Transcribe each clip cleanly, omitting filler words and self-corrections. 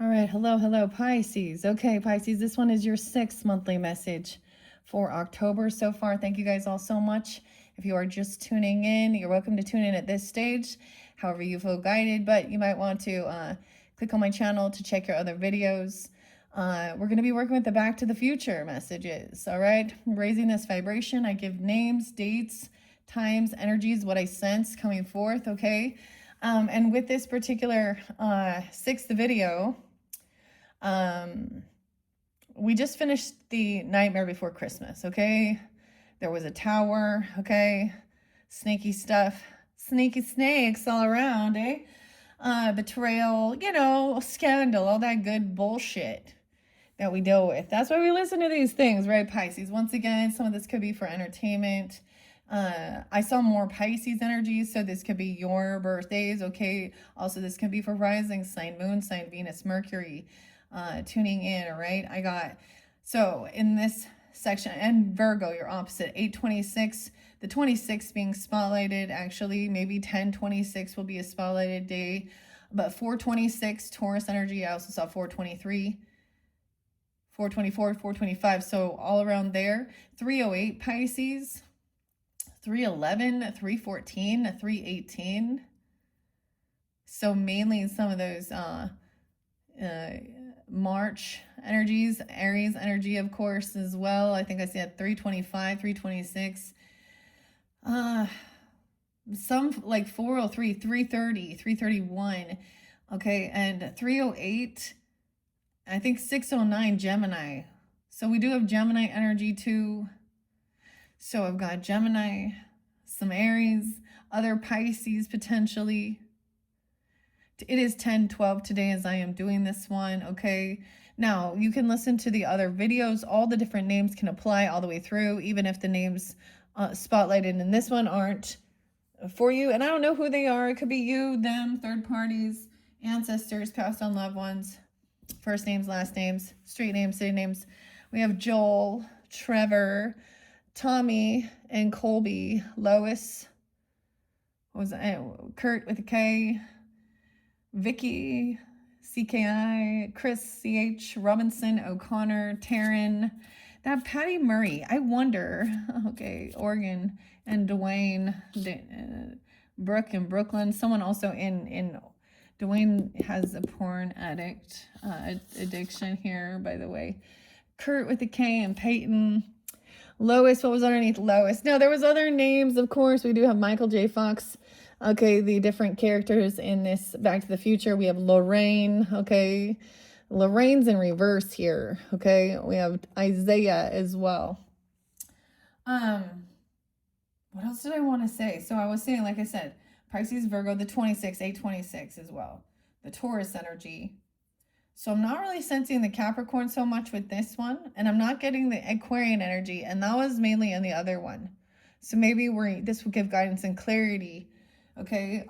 All right, hello, Pisces. Okay, Pisces, this one is your 6th monthly message for October so far. Thank you guys all so much. If you are just tuning in, you're welcome to tune in at this stage, however you feel guided, but you might want to click on my channel to check your other videos. We're going to be working with the Back to the Future messages, all right? Raising this vibration, I give names, dates, times, energies, what I sense coming forth, okay? And with this particular 6th video, we just finished the Nightmare Before Christmas, okay? There was a tower, okay? Snaky stuff, sneaky snakes all around, eh? Betrayal, scandal, all that good bullshit that we deal with. That's why we listen to these things, right, Pisces? Once again, some of this could be for entertainment. I saw more Pisces energies, so this could be your birthdays, okay? Also, this could be for rising sign, moon sign, Venus, Mercury, tuning in, all right? So in this section, and Virgo, your opposite, 826, the 26 being spotlighted, actually, maybe 1026 will be a spotlighted day, but 426, Taurus energy, I also saw 423, 424, 425, so all around there. 308, Pisces, 311, 314, 318. So mainly some of those March energies, Aries energy, of course, as well. I think I said 325, 326. Some like 403, 330, 331. Okay, and 308. I think 609, Gemini. So we do have Gemini energy too. So I've got Gemini, some Aries, other Pisces potentially. It is 10:12 today as I am doing this one, okay? Now, you can listen to the other videos. All the different names can apply all the way through, even if the names spotlighted in this one aren't for you. And I don't know who they are. It could be you, them, third parties, ancestors, past on loved ones, first names, last names, street names, city names. We have Joel, Trevor, Tommy, and Colby, Lois, what was it? Kurt with a K, Vicky, CKI, Chris, CH, Robinson, O'Connor, Taryn, that Patty Murray, I wonder, okay, Oregon, and Dwayne, Brooke in Brooklyn, someone also in Dwayne has a porn addiction here, by the way. Kurt with a K and Peyton. Lois, what was underneath Lois? No, there was other names, of course. We do have Michael J. Fox. Okay, the different characters in this Back to the Future. We have Lorraine, okay. Lorraine's in reverse here, okay. We have Isaiah as well. What else did I want to say? So I was saying, like I said, Pisces, Virgo, the 26, 826 as well. The Taurus energy. So I'm not really sensing the Capricorn so much with this one, and I'm not getting the Aquarian energy, and that was mainly in the other one. So maybe this will give guidance and clarity, okay?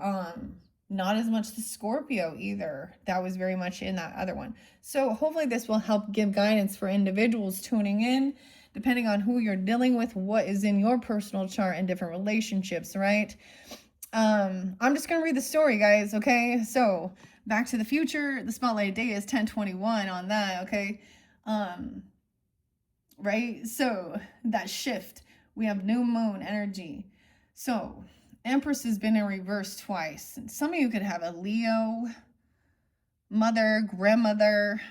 Not as much the Scorpio either. That was very much in that other one. So hopefully this will help give guidance for individuals tuning in, depending on who you're dealing with, what is in your personal chart and different relationships, right? I'm just gonna read the story, guys, okay? So Back to the Future, the spotlight day is 1021 on that, okay? Right? So that shift, we have new moon energy. So Empress has been in reverse twice. Some of you could have a Leo, mother, grandmother,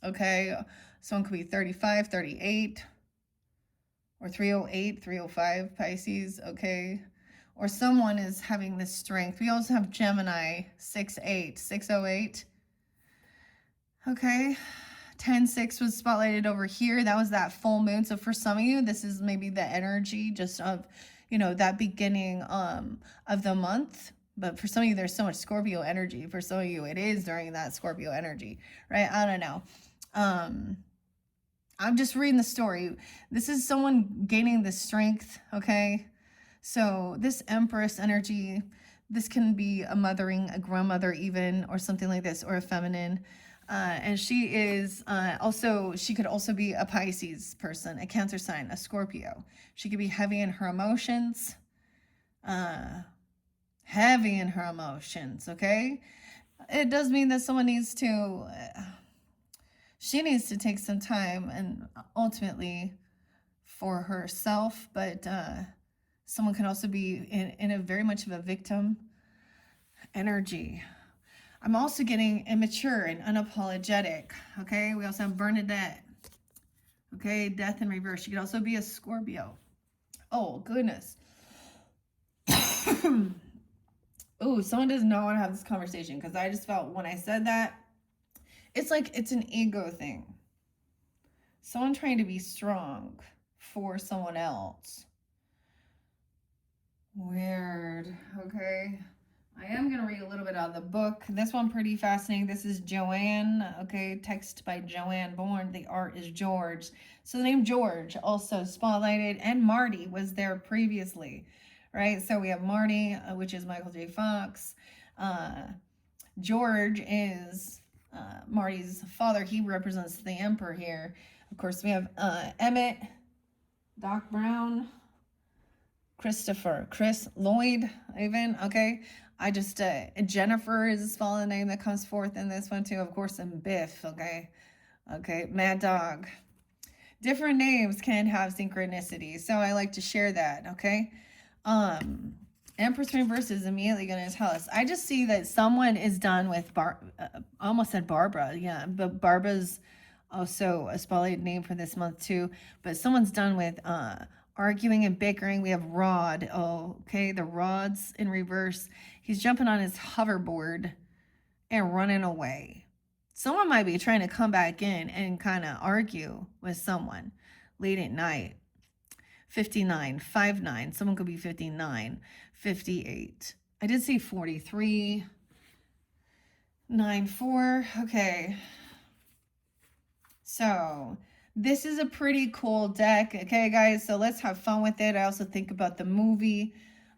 okay? Someone could be 35, 38, or 308, 305, Pisces, okay? Or someone is having this strength. We also have Gemini, 6-8, 608. Okay, 10-6 was spotlighted over here. That was that full moon. So for some of you, this is maybe the energy just of, that beginning of the month. But for some of you, there's so much Scorpio energy. For some of you, it is during that Scorpio energy, right? I don't know. I'm just reading the story. This is someone gaining the strength, okay? So this Empress energy, this can be a mothering, a grandmother even, or something like this, or a feminine. And she is she could also be a Pisces person, a Cancer sign, a Scorpio. She could be heavy in her emotions, okay? It does mean that someone needs to, she needs to take some time and ultimately for herself, but someone can also be in a very much of a victim energy. I'm also getting immature and unapologetic. Okay, we also have Bernadette. Okay, death in reverse. You could also be a Scorpio. Oh, goodness. Oh, someone does not want to have this conversation because I just felt when I said that, it's like it's an ego thing. Someone trying to be strong for someone else. Weird. Okay. I am going to read a little bit out of the book. This one pretty fascinating. This is Joanne. Okay. Text by Joanne Bourne. The art is George. So the name George also spotlighted, and Marty was there previously, right? So we have Marty, which is Michael J. Fox. George is Marty's father. He represents the emperor here. Of course, we have Emmett, Doc Brown, Christopher, Chris, Lloyd, even, okay? I just, Jennifer is a small name that comes forth in this one too, of course, and Biff, okay? Okay, Mad Dog. Different names can have synchronicity, so I like to share that, okay? Empress Reverse is immediately going to tell us. I just see that someone is done with, almost said Barbara, yeah, but Barbara's also a spotlight name for this month too, but someone's done with, arguing and bickering. We have Rod. Oh, okay. The Rod's in reverse. He's jumping on his hoverboard and running away. Someone might be trying to come back in and kind of argue with someone late at night. 59, 59. Someone could be 59, 58. I did see 43, 94. Okay. So this is a pretty cool deck, okay, guys? So let's have fun with it. I also think about the movie,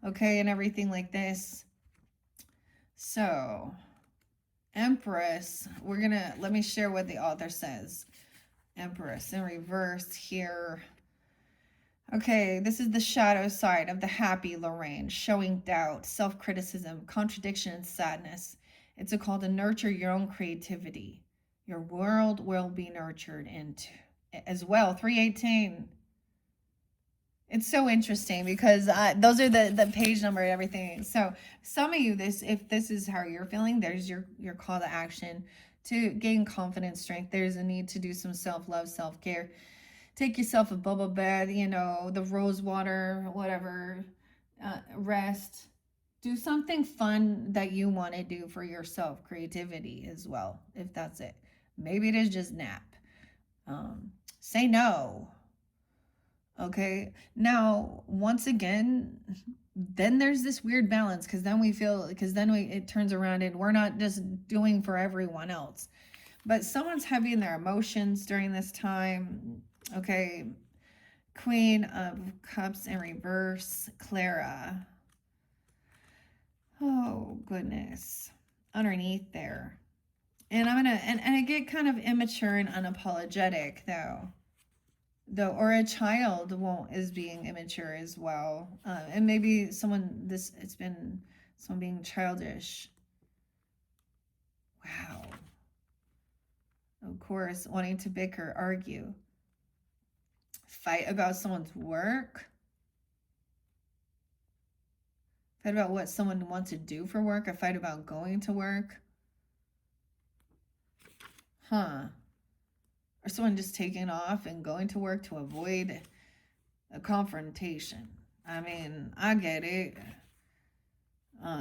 okay, and everything like this. So, Empress, let me share what the author says. Empress in reverse here. Okay, this is the shadow side of the happy Lorraine, showing doubt, self-criticism, contradiction, and sadness. It's a call to nurture your own creativity. Your world will be nurtured into as well. 318. It's so interesting because those are the page number and everything. So some of you, if this is how you're feeling, there's your call to action to gain confidence, strength. There's a need to do some self-love, self-care. Take yourself a bubble bath, the rose water, whatever, rest. Do something fun that you want to do for yourself, creativity as well, if that's it. Maybe it is just nap. Say no. Okay. Now, once again, then there's this weird balance because then it turns around and we're not just doing for everyone else. But someone's heavy in their emotions during this time. Okay. Queen of Cups in reverse, Clara. Oh, goodness. Underneath there. And and I get kind of immature and unapologetic though, or a child is being immature as well. And maybe it's been someone being childish. Wow. Of course, wanting to bicker, argue, fight about someone's work, fight about what someone wants to do for work, a fight about going to work. Or someone just taking off and going to work to avoid a confrontation. I mean, I get it.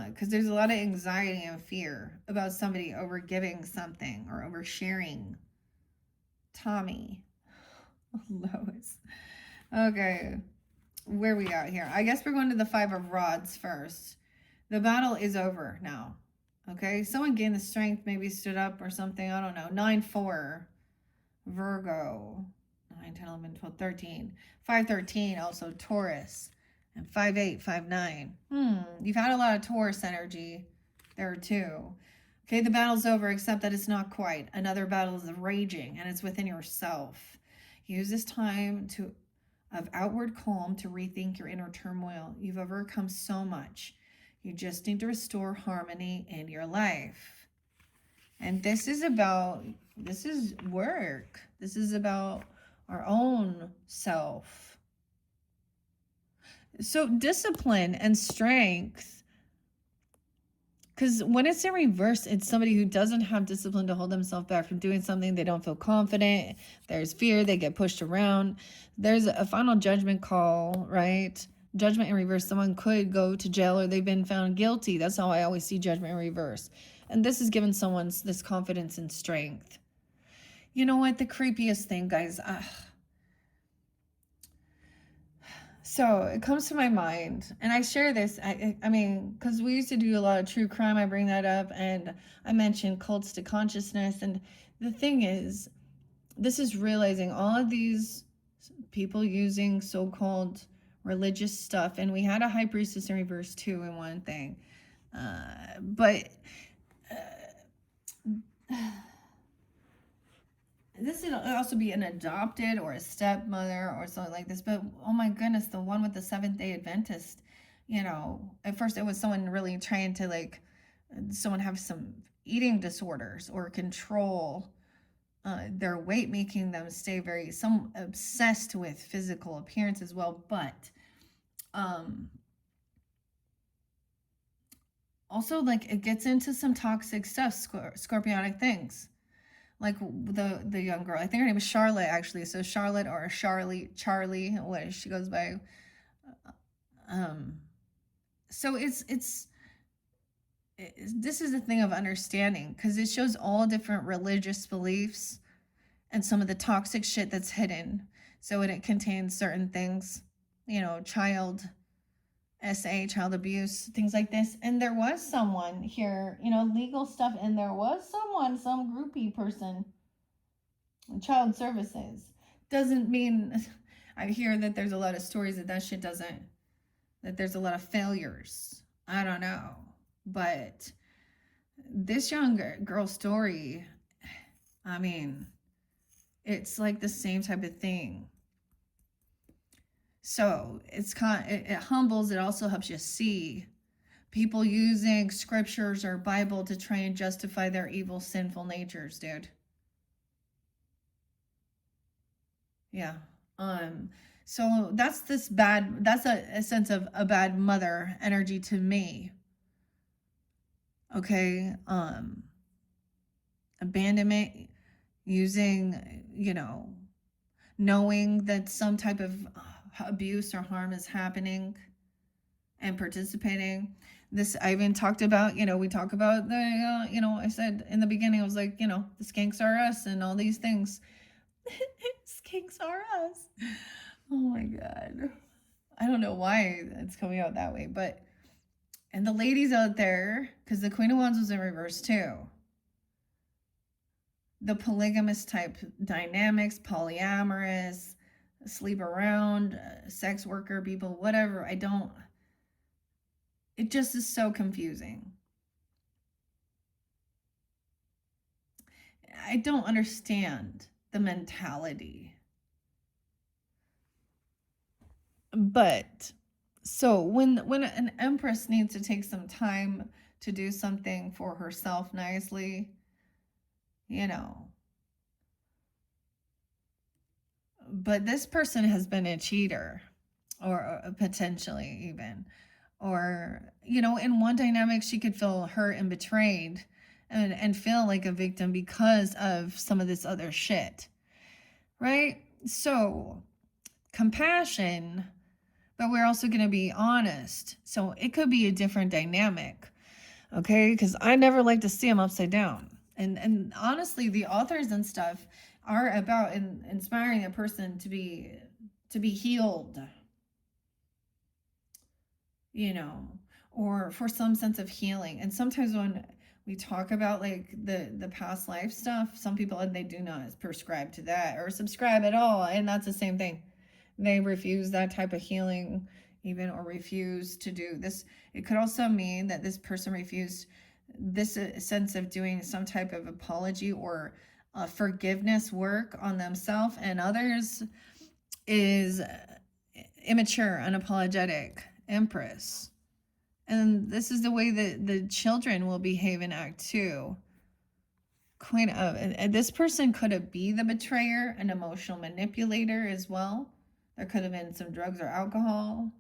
Because there's a lot of anxiety and fear about somebody overgiving something or oversharing. Tommy. Lois. Okay. Where we at here? I guess we're going to the 5 of Rods first. The battle is over now. Okay. Someone gained the strength, maybe stood up or something. I don't know. 9-4. Virgo. 9, 10, 11, 12, 13. 5-13. Also Taurus. And 5-8, 5-9. You've had a lot of Taurus energy there too. Okay, the battle's over, except that it's not quite. Another battle is raging, and it's within yourself. Use this time of outward calm to rethink your inner turmoil. You've overcome so much. You just need to restore harmony in your life. And this is about, this is work. This is about our own self. So discipline and strength, because when it's in reverse, it's somebody who doesn't have discipline to hold themselves back from doing something. They don't feel confident. There's fear. They get pushed around. There's a final judgment call, right? Judgment in reverse. Someone could go to jail or they've been found guilty. That's how I always see judgment in reverse. And this is giving someone this confidence and strength. You know what? The creepiest thing, guys. So it comes to my mind, and I share this. I mean, because we used to do a lot of true crime. I bring that up, and I mentioned cults to consciousness. And the thing is, this is realizing all of these people using so-called religious stuff, and we had a high priestess in reverse too in one thing, but this would also be an adopted or a stepmother or something like this. But oh my goodness, the one with the Seventh-day Adventist, you know, at first it was someone really trying to, like, someone have some eating disorders or control their weight, making them stay very, some obsessed with physical appearance as well. But also, like, it gets into some toxic stuff, scorpionic things. Like the young girl, I think her name is Charlotte, actually. So Charlotte or Charlie, what she goes by. So it's this is the thing of understanding, because it shows all different religious beliefs and some of the toxic shit that's hidden. So it contains certain things, you know, child child abuse, things like this. And there was someone here, you know, legal stuff, and there was someone, some groupie person, child services. Doesn't mean, I hear that there's a lot of stories that shit doesn't, that there's a lot of failures. I don't know. But this young girl story, I mean, it's like the same type of thing. So it's it humbles. It also helps you see people using scriptures or Bible to try and justify their evil, sinful natures, dude. Yeah. So that's this bad, that's a sense of a bad mother energy to me. Okay. Abandonment, using, you know, knowing that some type of abuse or harm is happening and participating. This I even talked about, you know, we talk about the, you know, I said in the beginning, I was like, you know, the skanks are us and all these things. Skanks are us. Oh my God. I don't know why it's coming out that way, but, and the ladies out there, because the Queen of Wands was in reverse too. The polygamous type dynamics, polyamorous, sleep around, sex worker people, whatever. It just is so confusing. I don't understand the mentality. But so when an empress needs to take some time to do something for herself nicely, you know, but this person has been a cheater, or potentially even, or, you know, in one dynamic she could feel hurt and betrayed and feel like a victim because of some of this other shit, right? So compassion, but we're also going to be honest. So it could be a different dynamic, okay? Because I never like to see them upside down. And honestly, the authors and stuff are about inspiring a person to be healed, you know, or for some sense of healing. And sometimes when we talk about like the past life stuff, some people, and they do not prescribe to that or subscribe at all, and that's the same thing. They refuse that type of healing even, or refuse to do this. It could also mean that this person refused this sense of doing some type of apology or forgiveness work on themselves and others, is immature, unapologetic empress. And this is the way that the children will behave and act too. Queen of, and this person could have be the betrayer, an emotional manipulator as well. There could have been some drugs or alcohol,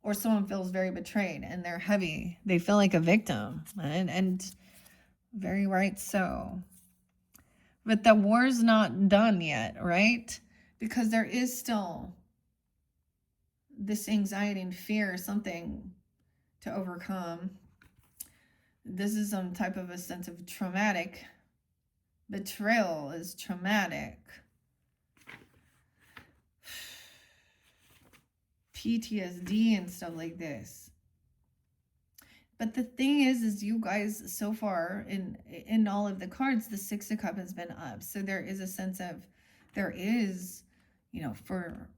or someone feels very betrayed and they're heavy. They feel like a victim, and very right so. But the war's not done yet, right? Because there is still this anxiety and fear, something to overcome. This is some type of a sense of traumatic. Betrayal is traumatic. PTSD and stuff like this. But the thing is you guys so far in all of the cards, the Six of Cups has been up. So there is a sense of, there is, you know, for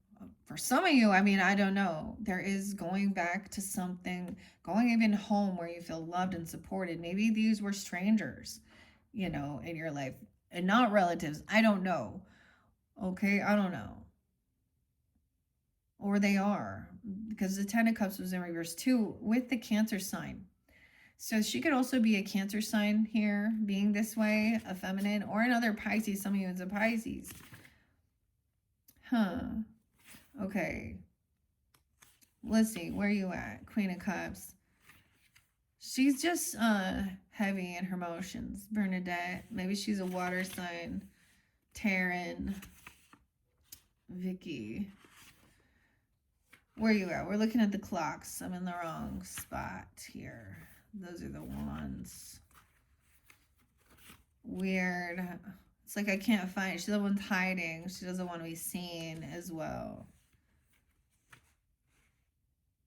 some of you, I mean, I don't know, there is going back to something, going even home where you feel loved and supported. Maybe these were strangers, you know, in your life and not relatives. I don't know. Okay, I don't know. Or they are, because the Ten of Cups was in reverse too with the Cancer sign. So she could also be a Cancer sign here, being this way, a feminine, or another Pisces. Some of you is a Pisces. Huh. Okay. Let's see. Where are you at? Queen of Cups. She's just heavy in her emotions. Bernadette. Maybe she's a water sign. Taryn. Vicky. Where are you at? We're looking at the clocks. I'm in the wrong spot here. Those are the ones. Weird. It's like I can't find it. She's the one hiding. She doesn't want to be seen as well.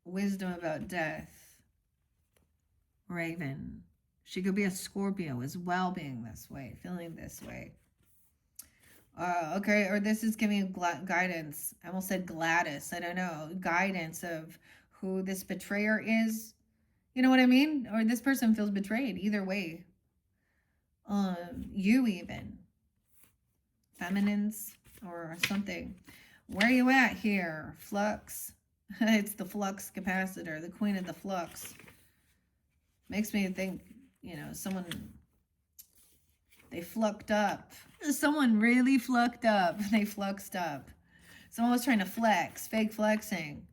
Wisdom about death. Raven. She could be a Scorpio as well, being this way, feeling this way. Okay, or this is giving guidance. I almost said Gladys. I don't know. Guidance of who this betrayer is. You know what I mean? Or this person feels betrayed. Either way. You even. Feminines or something. Where are you at here? Flux. It's the flux capacitor. The queen of the flux. Makes me think, you know, someone... They flucked up. Someone really flucked up. They fluxed up. Someone was trying to flex. Fake flexing.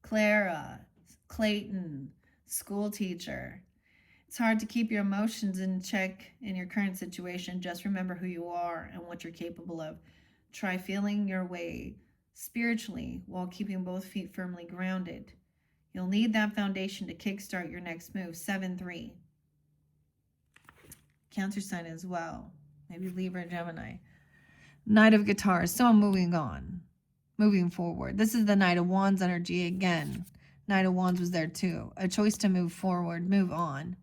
Clara. Clayton. School teacher. It's hard to keep your emotions in check in your current situation. Just remember who you are and what you're capable of. Try feeling your way spiritually while keeping both feet firmly grounded. You'll need that foundation to kickstart your next move. 7-3. Cancer sign as well. Maybe Libra, Gemini. Knight of Guitars. So I'm moving on. Moving forward. This is the Knight of Wands energy again. Knight of Wands was there too. A choice to move forward, move on.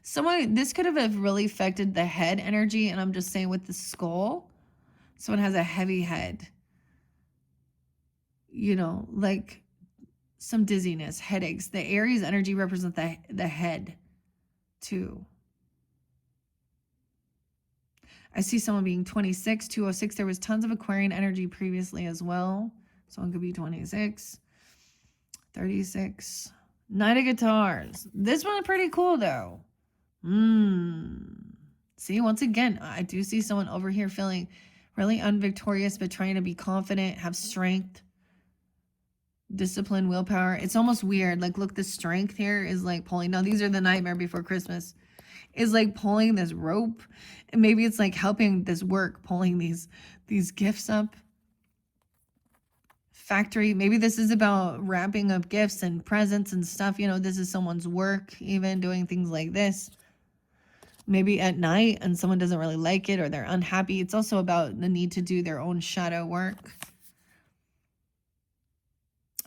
Someone, this could have really affected the head energy, and I'm just saying with the skull. Someone has a heavy head. You know, like some dizziness, headaches. The Aries energy represents the head too. I see someone being 26, 206. There was tons of Aquarian energy previously as well. Someone could be 26, 36. Knight of Guitars. This one's pretty cool though. See, once again, I do see someone over here feeling really unvictorious, but trying to be confident, have strength, discipline, willpower. It's almost weird. Like, look, the strength here is like pulling. Now, these are the Nightmare Before Christmas. Is like pulling this rope, and maybe it's like helping this work, pulling these gifts up. Factory, maybe this is about wrapping up gifts and presents and stuff. You know, this is someone's work, even doing things like this. Maybe at night and someone doesn't really like it or they're unhappy. It's also about the need to do their own shadow work.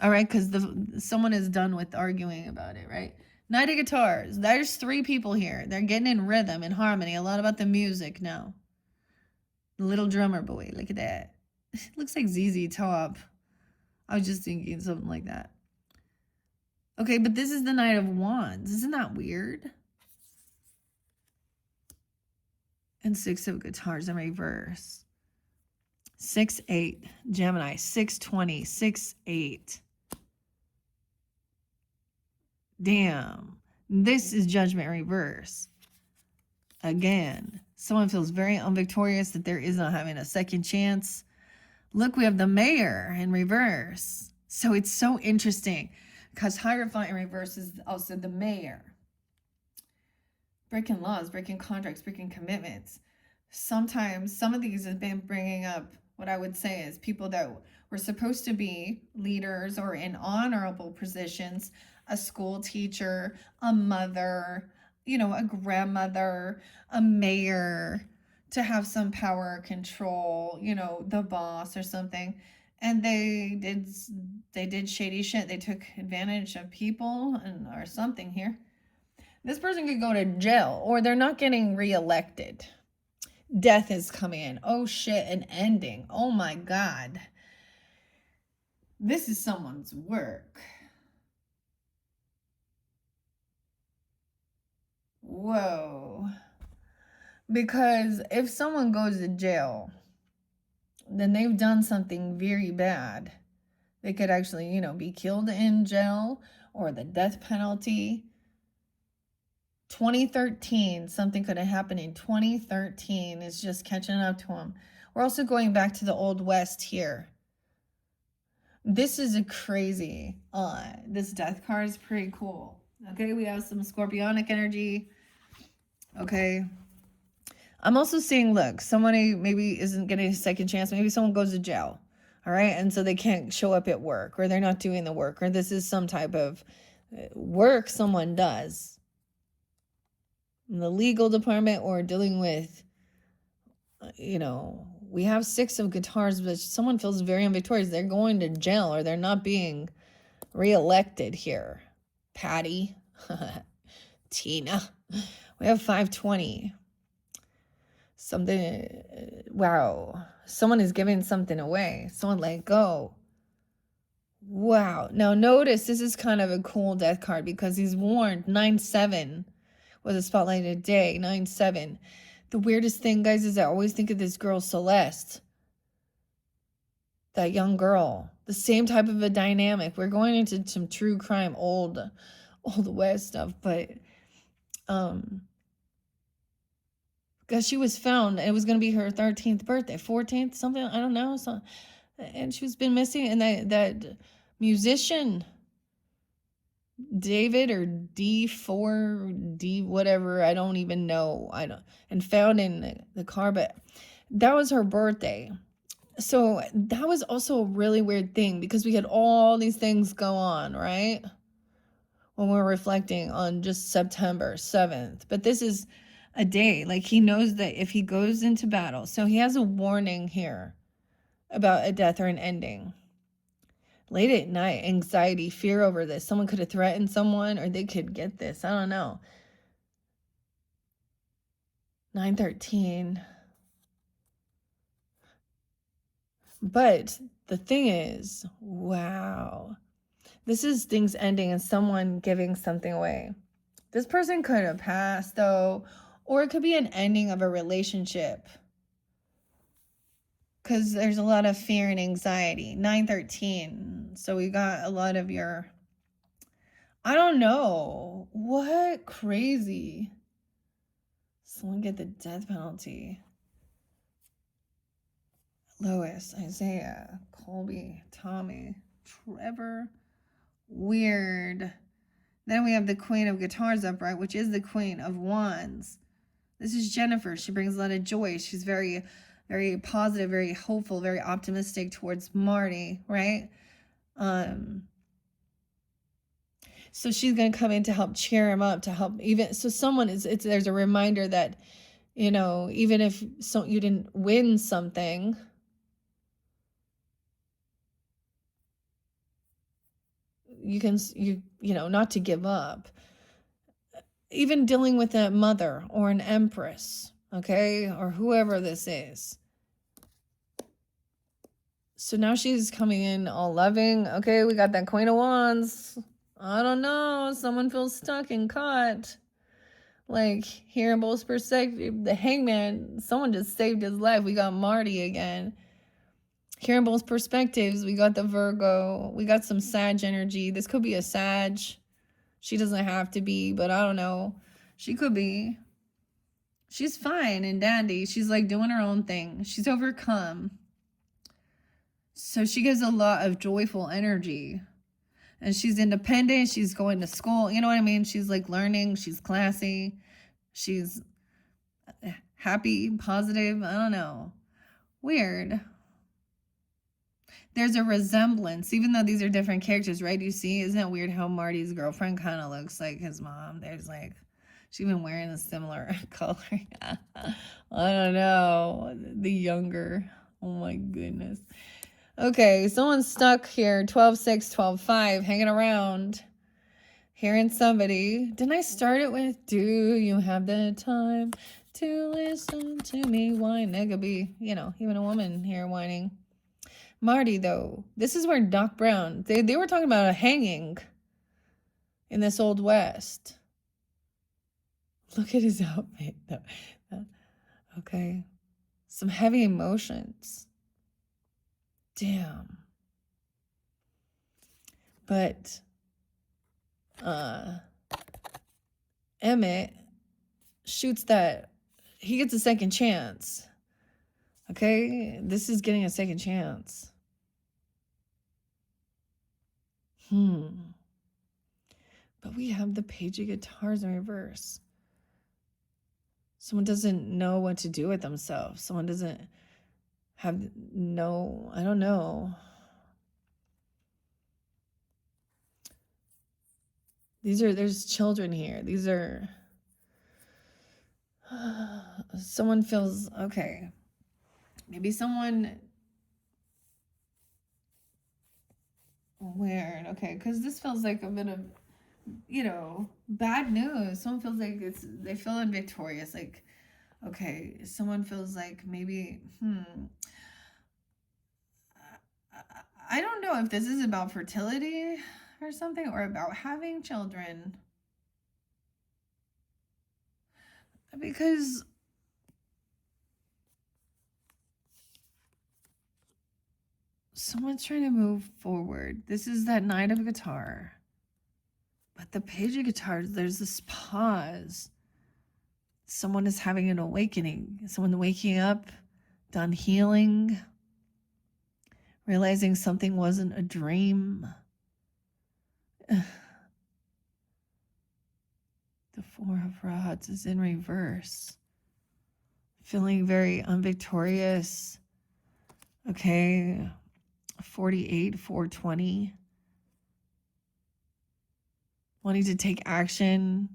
All right, because someone is done with arguing about it, right? Knight of Guitars. There's 3 people here. They're getting in rhythm and harmony. A lot about the music now. The little drummer boy. Look at that. Looks like ZZ Top. I was just thinking something like that. Okay, but this is the Knight of Wands. Isn't that weird? And 6 of Guitars in reverse. 6-8. Gemini. 6-20. 6-8. Damn. This is Judgment reverse. Again. Someone feels very unvictorious, that there is not having a second chance. Look, we have the Mayor in reverse. So it's so interesting because Hierophant in reverse is also the Mayor. Breaking laws, breaking contracts, breaking commitments. Sometimes some of these have been bringing up what I would say is people that were supposed to be leaders or in honorable positions, a school teacher, a mother, a grandmother, a mayor, to have some power or control, the boss or something. And they did shady shit. They took advantage of people or something here. This person could go to jail, or they're not getting reelected. Death is coming in. Oh shit, an ending. Oh my God. This is someone's work. Whoa. Because if someone goes to jail, then they've done something very bad. They could actually, be killed in jail, or the death penalty. 2013, something could have happened in 2013. Is just catching up to them. We're also going back to the Old West here. This is a crazy, this death card is pretty cool. Okay, we have some scorpionic energy. Okay. I'm also seeing, look, somebody maybe isn't getting a second chance. Maybe someone goes to jail. All right. And so they can't show up at work, or they're not doing the work, or this is some type of work someone does in the legal department, or dealing with, we have 6 of guitars, but someone feels very unvictorious. They're going to jail, or they're not being reelected here. Patty, Tina, we have 520. Something, wow. Someone is giving something away. Someone let go. Wow. Now notice this is kind of a cool death card because he's warned. 9-7 was a spotlighted day. 9-7. The weirdest thing, guys, is I always think of this girl, Celeste. That young girl. The same type of a dynamic. We're going into some true crime, old West stuff, but because she was found, it was going to be her 13th birthday, 14th, something, I don't know. So, and she's been missing. And that musician, David, or D4, whatever, I don't even know. And found in the car, but that was her birthday. So that was also a really weird thing because we had all these things go on, right? When we're reflecting on just September 7th. But this is a day, like he knows that if he goes into battle, so he has a warning here about a death or an ending. Late at night, anxiety, fear over this. Someone could have threatened someone, or they could get this. I don't know. 9-13. But the thing is, wow. This is things ending and someone giving something away. This person could have passed, though, or it could be an ending of a relationship. Because there's a lot of fear and anxiety. 9-13. So we got a lot of your, I don't know. What? Crazy. Someone get the death penalty. Lois, Isaiah, Colby, Tommy, Trevor. Weird. Then we have the Queen of Guitars upright, which is the Queen of Wands. This is Jennifer. She brings a lot of joy. She's very, very positive, very hopeful, very optimistic towards Marty, right? So she's going to come in to help cheer him up, to help even, so someone is, there's a reminder that, even if you didn't win something, you can, not to give up. Even dealing with a mother or an empress, okay, or whoever this is. So now she's coming in all loving. Okay, we got that Queen of Wands. I don't know. Someone feels stuck and caught. Like, here in both perspective, the Hangman, someone just saved his life. We got Marty again. Here in both perspectives, we got the Virgo. We got some Sag energy. This could be a Sag. She doesn't have to be, but I don't know. She could be. She's fine and dandy. She's like doing her own thing. She's overcome. So she gives a lot of joyful energy. And she's independent. She's going to school. You know what I mean? She's like learning. She's classy. She's happy, positive. I don't know. Weird. There's a resemblance, even though these are different characters, right? You see, isn't it weird how Marty's girlfriend kind of looks like his mom? There's like, she's been wearing a similar color. I don't know. The younger. Oh my goodness. Okay, someone's stuck here. 12-6, 12-5, hanging around. Hearing somebody. Didn't I start it with, do you have the time to listen to me whine? That could be, you know, even a woman here whining. Marty, though, this is where Doc Brown, they were talking about a hanging in this Old West. Look at his outfit, though. Okay. Some heavy emotions. Damn. But Emmett shoots that. He gets a second chance. Okay? This is getting a second chance. But we have the Page of Guitars in reverse. Someone doesn't know what to do with themselves. Someone doesn't have no, I don't know. There's children here. These are, someone feels, okay. Maybe someone, weird, okay, because this feels like a bit of, you know, bad news. Someone feels like they feel victorious. Like, okay, someone feels like maybe, I don't know if this is about fertility or something, or about having children. Because someone's trying to move forward. This is that Knight of Guitar. But the Page of Guitars, there's this pause. Someone is having an awakening. Someone waking up, done healing, realizing something wasn't a dream. The Four of Rods is in reverse. Feeling very unvictorious. Okay. 48, 420. Wanting to take action,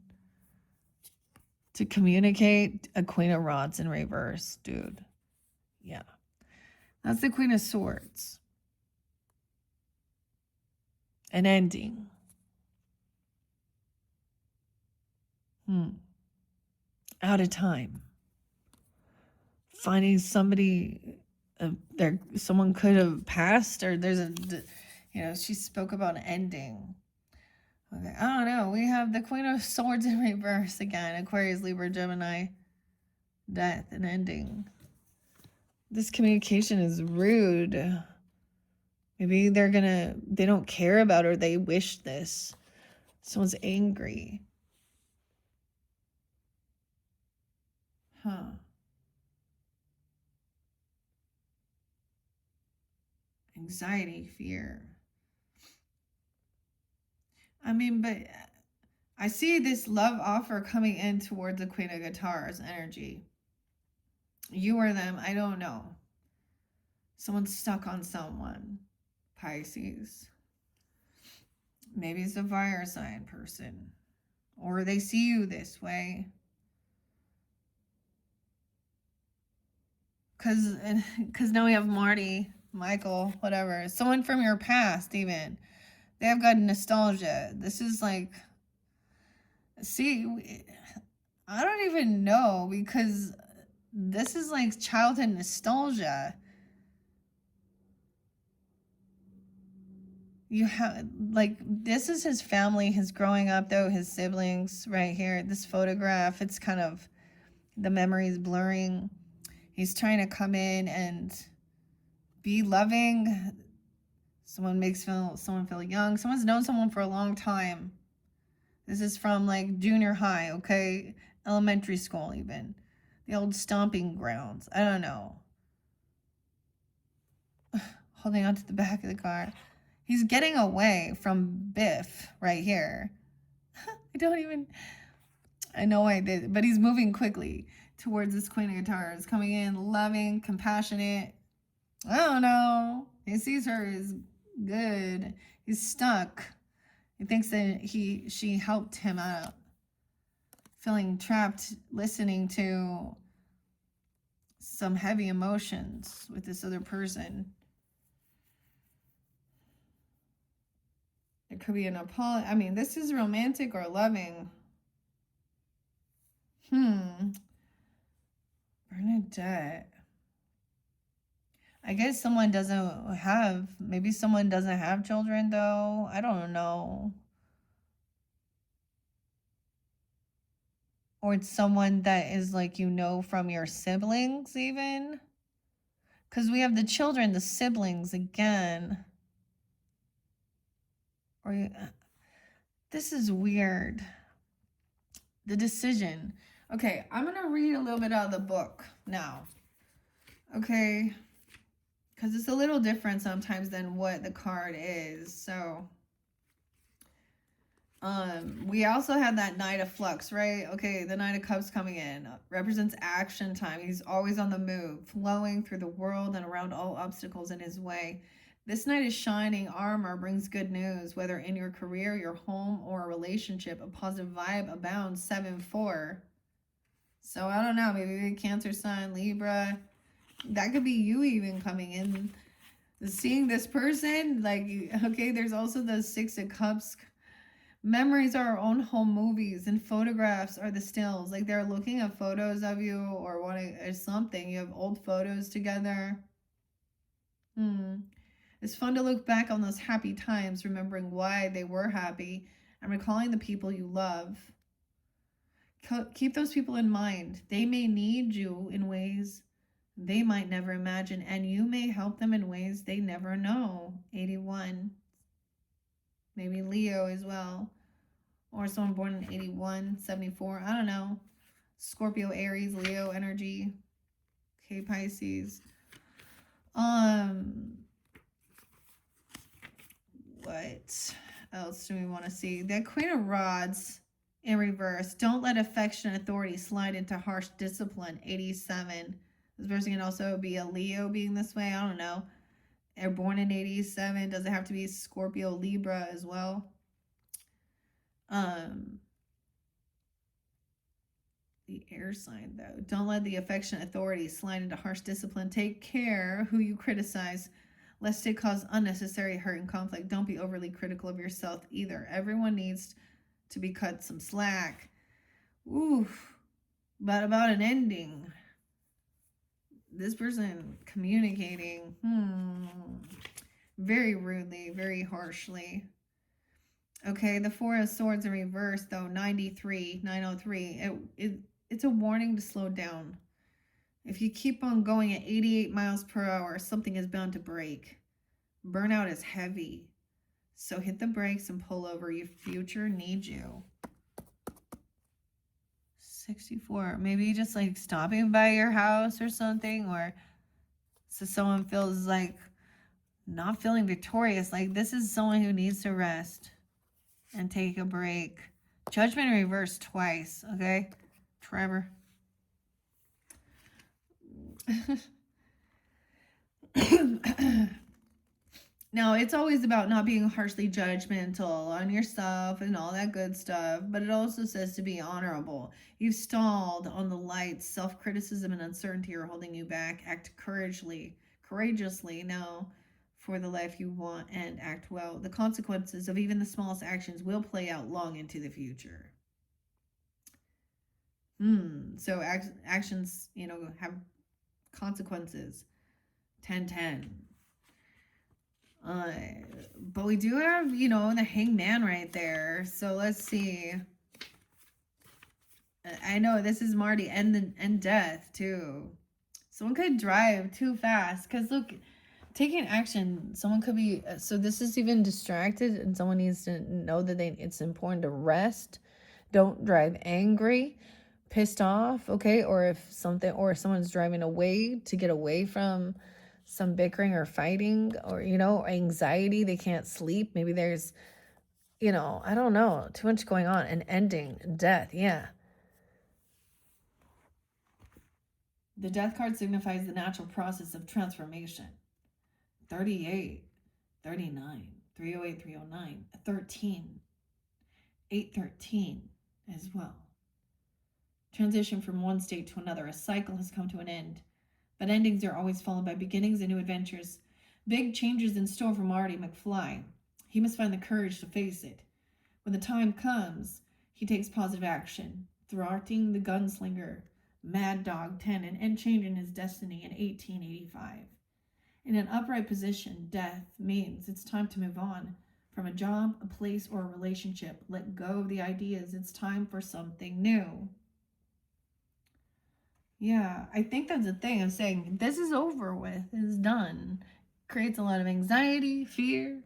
to communicate. A Queen of Rods in reverse, dude. Yeah. That's the Queen of Swords. An ending. Out of time. Finding somebody, someone could have passed, or there's a, you know, she spoke about an ending. Okay, I don't know. We have the Queen of Swords in reverse again. Aquarius, Libra, Gemini. Death, an ending. This communication is rude. Maybe they don't care about her. They wish this. Someone's angry. Anxiety, fear. I mean, but I see this love offer coming in towards the Queen of Guitars energy. You or them, I don't know. Someone's stuck on someone. Pisces. Maybe it's a fire sign person. Or they see you this way. Because now we have Marty, Michael, whatever. Someone from your past even. They have got nostalgia. This is like, see, I don't even know, because this is like childhood nostalgia. You have, like, this is his family, his growing up, though, his siblings right here. This photograph, it's kind of, the memories blurring. He's trying to come in and be loving. Someone someone feel young. Someone's known someone for a long time. This is from like junior high, okay? Elementary school even. The old stomping grounds. I don't know. Holding on to the back of the car. He's getting away from Biff right here. I know I did, but he's moving quickly towards this Queen of Guitars, coming in, loving, compassionate. I don't know. He sees her as good. He's stuck. He thinks that she helped him out. Feeling trapped, listening to some heavy emotions with this other person. It could be an apology. I mean, this is romantic or loving. Bernadette. I guess someone doesn't have, maybe someone doesn't have children though. I don't know. Or it's someone that is like, you know, from your siblings even. Because we have the children, the siblings again. Or this is weird. The decision. Okay, I'm going to read a little bit out of the book now. Okay. Because it's a little different sometimes than what the card is. So, we also have that Knight of Flux, right? Okay, the Knight of Cups coming in represents action time. He's always on the move, flowing through the world and around all obstacles in his way. This knight is shining armor, brings good news, whether in your career, your home, or a relationship. A positive vibe abounds. 7-4. So I don't know, maybe Cancer sign, Libra. That could be you even coming in. Seeing this person, like, okay, there's also the 6 of Cups. Memories are our own home movies, and photographs are the stills. Like, they're looking at photos of you or wanting or something. You have old photos together. It's fun to look back on those happy times, remembering why they were happy, and recalling the people you love. Keep those people in mind. They may need you in ways they might never imagine, and you may help them in ways they never know. 81. Maybe Leo as well. Or someone born in 81, 74. I don't know. Scorpio, Aries, Leo energy. Okay, Pisces. What else do we want to see? The Queen of Rods in reverse. Don't let affection and authority slide into harsh discipline. 87. This person can also be a Leo being this way. I don't know. They're born in 87. Does it have to be Scorpio, Libra as well? The air sign, though. Don't let the affection and authority slide into harsh discipline. Take care who you criticize, lest it cause unnecessary hurt and conflict. Don't be overly critical of yourself either. Everyone needs to be cut some slack. Oof. But about an ending. This person communicating. Very rudely, very harshly. Okay, the 4 of Swords in reverse, though. 93, 903. It's a warning to slow down. If you keep on going at 88 miles per hour, something is bound to break. Burnout is heavy. So hit the brakes and pull over. Your future needs you. 64. Maybe just like stopping by your house or something, or so someone feels like not feeling victorious. Like, this is someone who needs to rest and take a break. Judgment in reverse twice. Okay, Trevor. Now, it's always about not being harshly judgmental on yourself and all that good stuff, but it also says to be honorable. You've stalled on the lights. Self-criticism and uncertainty are holding you back. Act courageously now for the life you want, and act well. The consequences of even the smallest actions will play out long into the future. So actions, have consequences. 10-10. But we do have, the Hangman right there. So let's see. I know this is Marty and death too. Someone could drive too fast. Because look, taking action, someone could be, so this is even distracted, and someone needs to know that it's important to rest. Don't drive angry. pissed off, okay, or if something, or someone's driving away to get away from some bickering or fighting, or, you know, anxiety, they can't sleep. Maybe there's, you know, I don't know, too much going on, an ending, death. Yeah. The death card signifies the natural process of transformation. 38, 39, 308, 309, 13, 813 as well. Transition from one state to another. A cycle has come to an end, but endings are always followed by beginnings and new adventures. Big changes in store for Marty McFly. He must find the courage to face it. When the time comes, he takes positive action, thwarting the gunslinger Mad Dog Tannen and changing his destiny in 1885. In an upright position, death means it's time to move on from a job, a place, or a relationship. Let go of the ideas. It's time for something new. Yeah, I think that's the thing of saying this is over with, it's done. Creates a lot of anxiety, fear,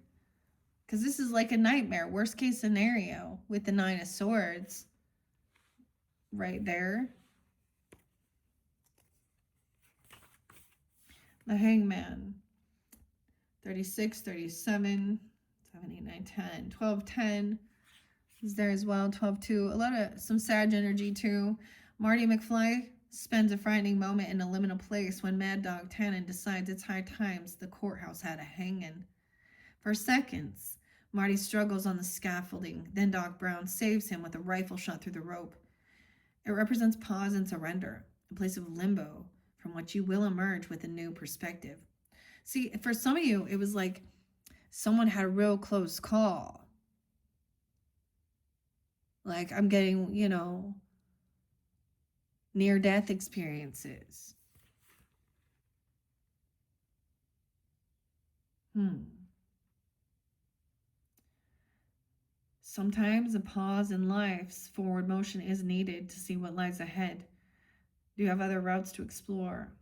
because this is like a nightmare, worst case scenario with the Nine of Swords right there. The Hangman. 36, 37, 7, 8, 9, 10, 12, 10 is there as well. 12, 2. A lot of some Sag energy too. Marty McFly spends a frightening moment in a liminal place when Mad Dog Tannen decides it's high times the courthouse had a hanging. For seconds, Marty struggles on the scaffolding. Then Doc Brown saves him with a rifle shot through the rope. It represents pause and surrender, a place of limbo from which you will emerge with a new perspective. See, for some of you, it was like someone had a real close call. Like I'm getting, you know, near-death experiences. Sometimes a pause in life's forward motion is needed to see what lies ahead. Do you have other routes to explore?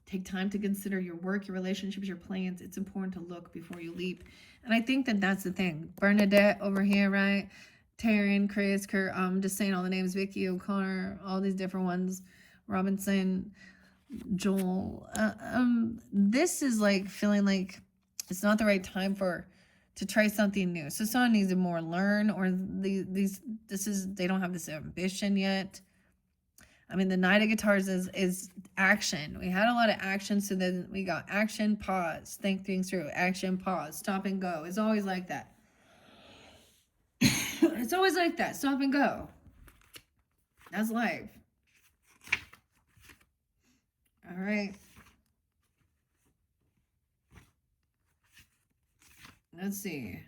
Take time to consider your work, your relationships, your plans. It's important to look before you leap. And I think that that's the thing. Bernadette over here, right? Taryn, Chris, Kurt, just saying all the names, Vicky, O'Connor, all these different ones, Robinson, Joel. This is like feeling like it's not the right time to try something new. So someone needs to more learn, or they don't have this ambition yet. I mean, the Knight of Guitars is action. We had a lot of action, so then we got action, pause, think things through, action, pause, stop and go. It's always like that. It's always like that, stop and go. That's life. All right. Let's see.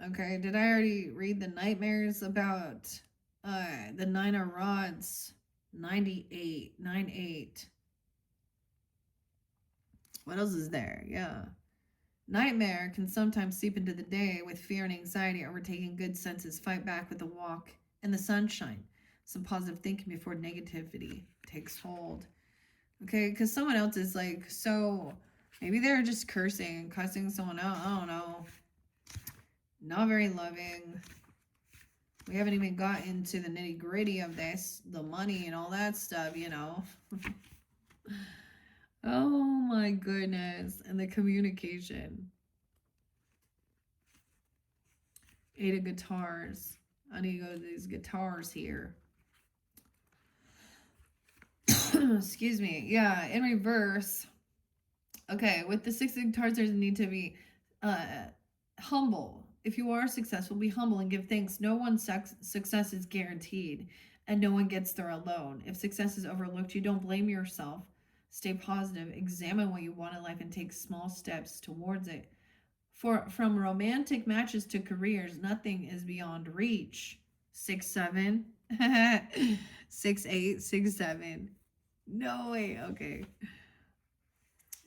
Okay, did I already read the nightmares about the Nine of Rods? 98, 9-8. What else is there? Yeah. Nightmare can sometimes seep into the day with fear and anxiety overtaking good senses. Fight back with a walk in the sunshine. Some positive thinking before negativity takes hold. Okay, because someone else is like, so maybe they're just cursing and cussing someone out. I don't know. Not very loving. We haven't even got into the nitty gritty of this, the money and all that stuff, you know. Oh my goodness. And the communication. 8 of Guitars. I need to go to these guitars here. Excuse me. Yeah, in reverse. Okay, with the 6 of Guitars, there's a need to be humble. If you are successful, be humble and give thanks. No one's success is guaranteed, and no one gets there alone. If success is overlooked, you don't blame yourself. Stay positive. Examine what you want in life and take small steps towards it. From romantic matches to careers, nothing is beyond reach. 6-7, 6-8, 6-7. No way. Okay.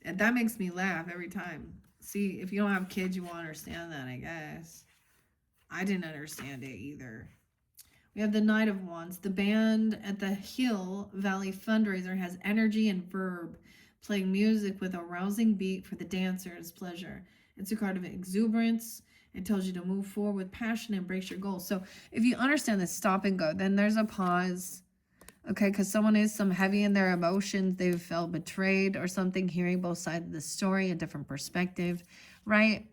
And that makes me laugh every time. See, if you don't have kids, you won't understand that, I guess. I didn't understand it either. We have the Knight of Wands. The band at the Hill Valley fundraiser has energy and verb, playing music with a rousing beat for the dancer's pleasure. It's a card of exuberance, It tells you to move forward with passion and embrace your goals. So if you understand this stop and go, then there's a pause. Okay, because someone is some heavy in their emotions. They've felt betrayed or something, hearing both sides of the story, a different perspective, right?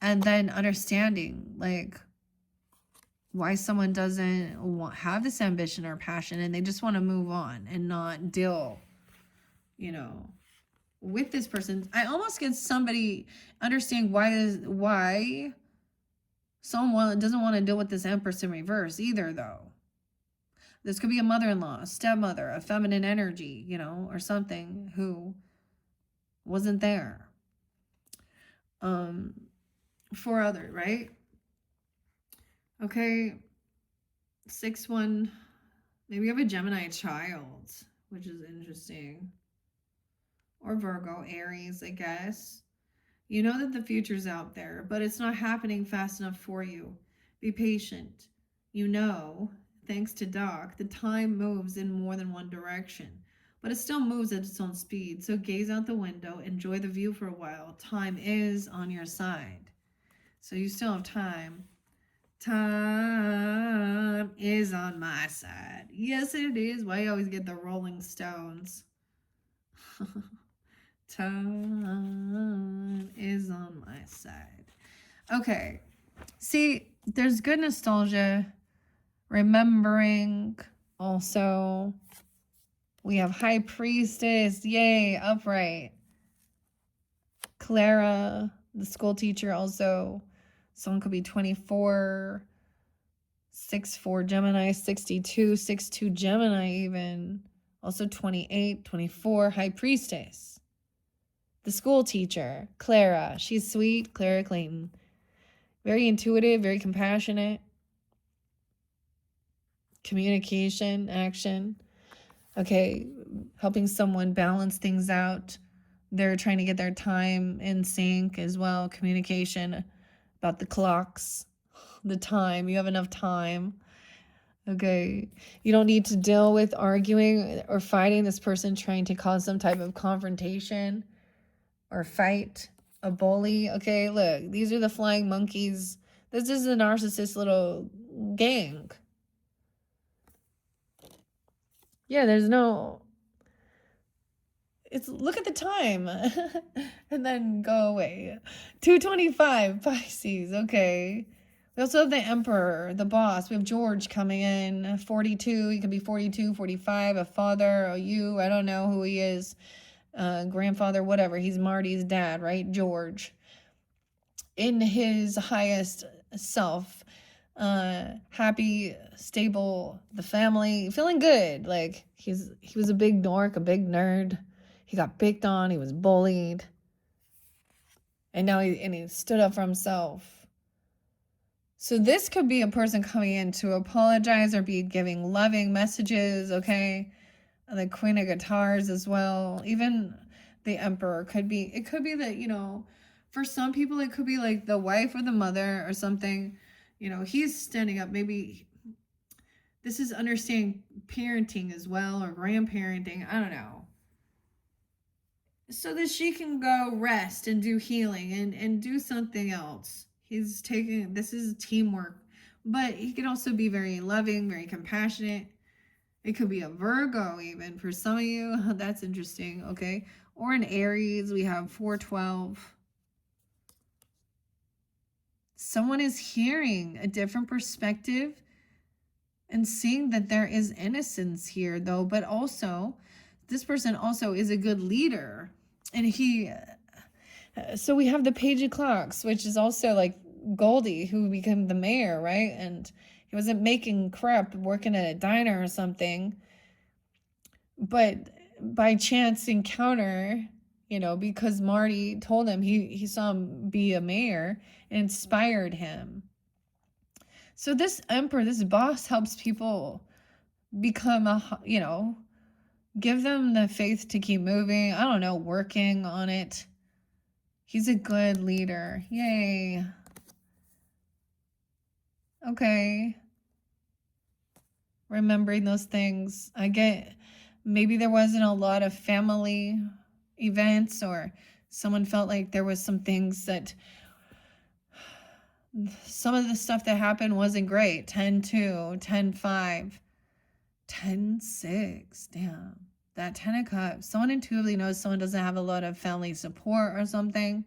And then understanding, like, why someone doesn't have this ambition or passion, and they just want to move on and not deal, you know, with this person. I almost get somebody understanding why someone doesn't want to deal with this Empress in reverse either, though. This could be a mother-in-law, a stepmother, a feminine energy, you know, or something who wasn't there for others, right? Okay, 6-1, maybe you have a Gemini child, which is interesting. Or Virgo, Aries, I guess. You know that the future's out there, but it's not happening fast enough for you. Be patient. You know, thanks to Doc, the time moves in more than one direction, but it still moves at its own speed. So gaze out the window, enjoy the view for a while. Time is on your side. So you still have time. Time is on my side. Yes, it is. Why you always get the Rolling Stones? Time is on my side. Okay. See, there's good nostalgia. Remembering. Also, we have High Priestess. Yay, upright. Clara, the school teacher, also. Someone could be 24. 6-4 Gemini, 62, 6-2 Gemini even. Also 28, 24, High Priestess. The school teacher, Clara. She's sweet, Clara Clayton. Very intuitive, very compassionate. Communication, action. Okay, helping someone balance things out. They're trying to get their time in sync as well. Communication about the clocks, the time. You have enough time. Okay, you don't need to deal with arguing or fighting this person trying to cause some type of confrontation or fight, a bully. Okay, look, these are the flying monkeys. This is a narcissist little gang. Yeah, there's no, it's, look at the time and then go away. 225 Pisces. Okay, we also have the Emperor, the boss. We have George coming in, 42. He could be 42, 45, a father, a you. I don't know who he is. Grandfather, whatever. He's Marty's dad, right? George. In his highest self. Happy, stable, the family, feeling good. Like, he was a big dork, a big nerd. He got picked on. He was bullied. And now he stood up for himself. So this could be a person coming in to apologize or be giving loving messages, okay? The Queen of Guitars as well. Even the Emperor could be, it could be that, you know, for some people it could be like the wife or the mother or something. You know, he's standing up. Maybe this is understanding parenting as well, or grandparenting. I don't know. So that she can go rest and do healing and do something else. He's taking, this is teamwork, but he can also be very loving, very compassionate. It could be a Virgo even for some of you. That's interesting, okay? Or an Aries, we have 412. Someone is hearing a different perspective and seeing that there is innocence here, though, but also this person also is a good leader. And so we have the Page of Clocks, which is also like Goldie, who became the mayor, right? And he wasn't making crap working at a diner or something. But by chance encounter, you know, because Marty told him, he saw him be a mayor, it inspired him. So this Emperor, this boss, helps people become you know, give them the faith to keep moving. I don't know, working on it. He's a good leader. Yay. Okay. Remembering those things. I get, maybe there wasn't a lot of family events, or someone felt like there was some things that Some of the stuff that happened wasn't great. 10-2, 10-5, 10-6. Damn. That 10 of Cups. Someone intuitively knows someone doesn't have a lot of family support or something.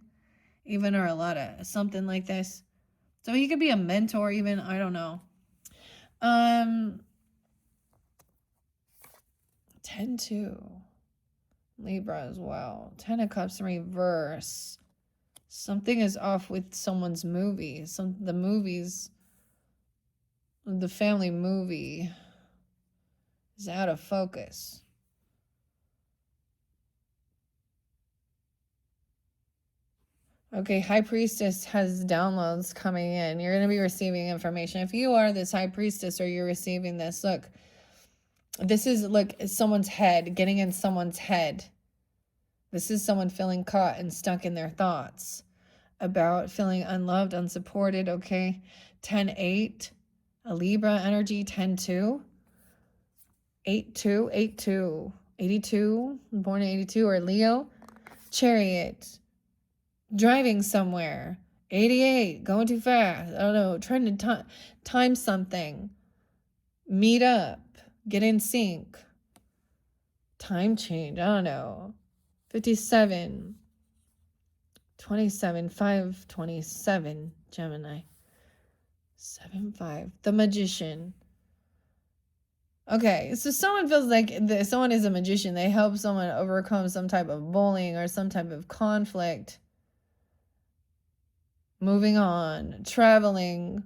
Even, or a lot of something like this. So he could be a mentor even. I don't know. 10-2. Libra as well. 10 of Cups in reverse. Something is off with someone's movie. The family movie is out of focus. Okay, High Priestess has downloads coming in. You're going to be receiving information. If you are this High Priestess or you're receiving this, look, this is like someone's head, getting in someone's head. This is someone feeling caught and stuck in their thoughts about feeling unloved, unsupported, okay? 10-8, a Libra energy, 10-2, 8-2, 8-2, 82, born in 82, or Leo, Chariot, driving somewhere, 88, going too fast, I don't know, trying to time something, meet up, get in sync, time change, I don't know, 57, 27, 5, 27, Gemini, 7-5, the Magician. Okay, so someone feels like someone is a magician. They help someone overcome some type of bullying or some type of conflict. Moving on, traveling.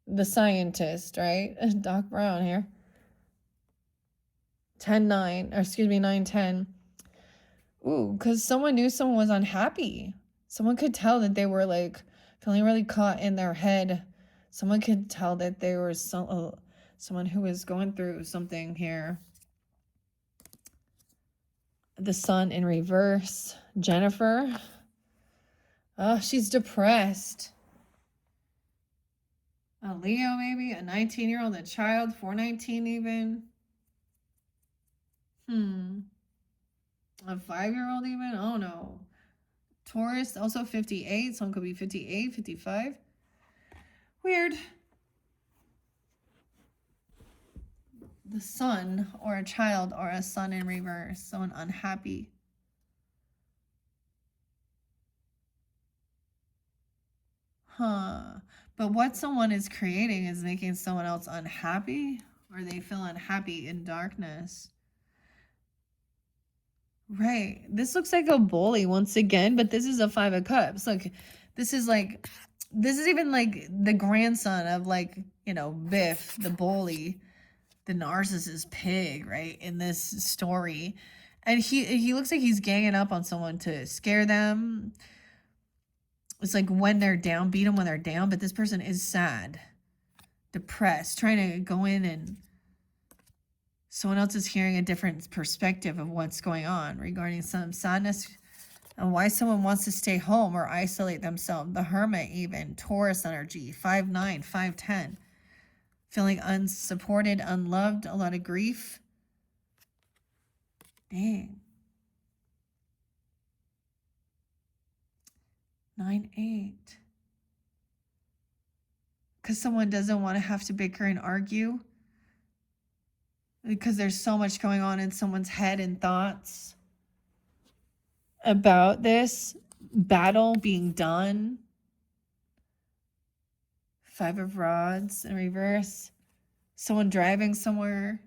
The Scientist, right? Doc Brown here. 10-9, or excuse me, 9-10. Ooh, because someone knew someone was unhappy. Someone could tell that they were like feeling really caught in their head. Someone could tell that they were someone who was going through something here. The Sun in reverse. Jennifer. Oh, she's depressed. A Leo, maybe? A 19-year-old, a child, 419 even. A 5-year-old even? I don't know. Taurus, also 58. Someone could be 58, 55. Weird. The Sun, or a child, or a Sun in reverse. Someone unhappy. But what someone is creating is making someone else unhappy, or they feel unhappy in darkness. Right. This looks like a bully once again, but this is a 5 of Cups. Look, this is even like the grandson of, like, you know, Biff, the bully, the narcissist pig, right, in this story. And he looks like he's ganging up on someone to scare them. It's like when they're down, beat them when they're down, but this person is sad, depressed, trying to go in, and someone else is hearing a different perspective of what's going on regarding some sadness and why someone wants to stay home or isolate themselves. The Hermit even, Taurus energy, 5-9, 5-10. Feeling unsupported, unloved, a lot of grief. Dang. 9-8. Because someone doesn't want to have to bicker and argue. Because there's so much going on in someone's head and thoughts about this battle being done. 5 of Rods in reverse. Someone driving somewhere,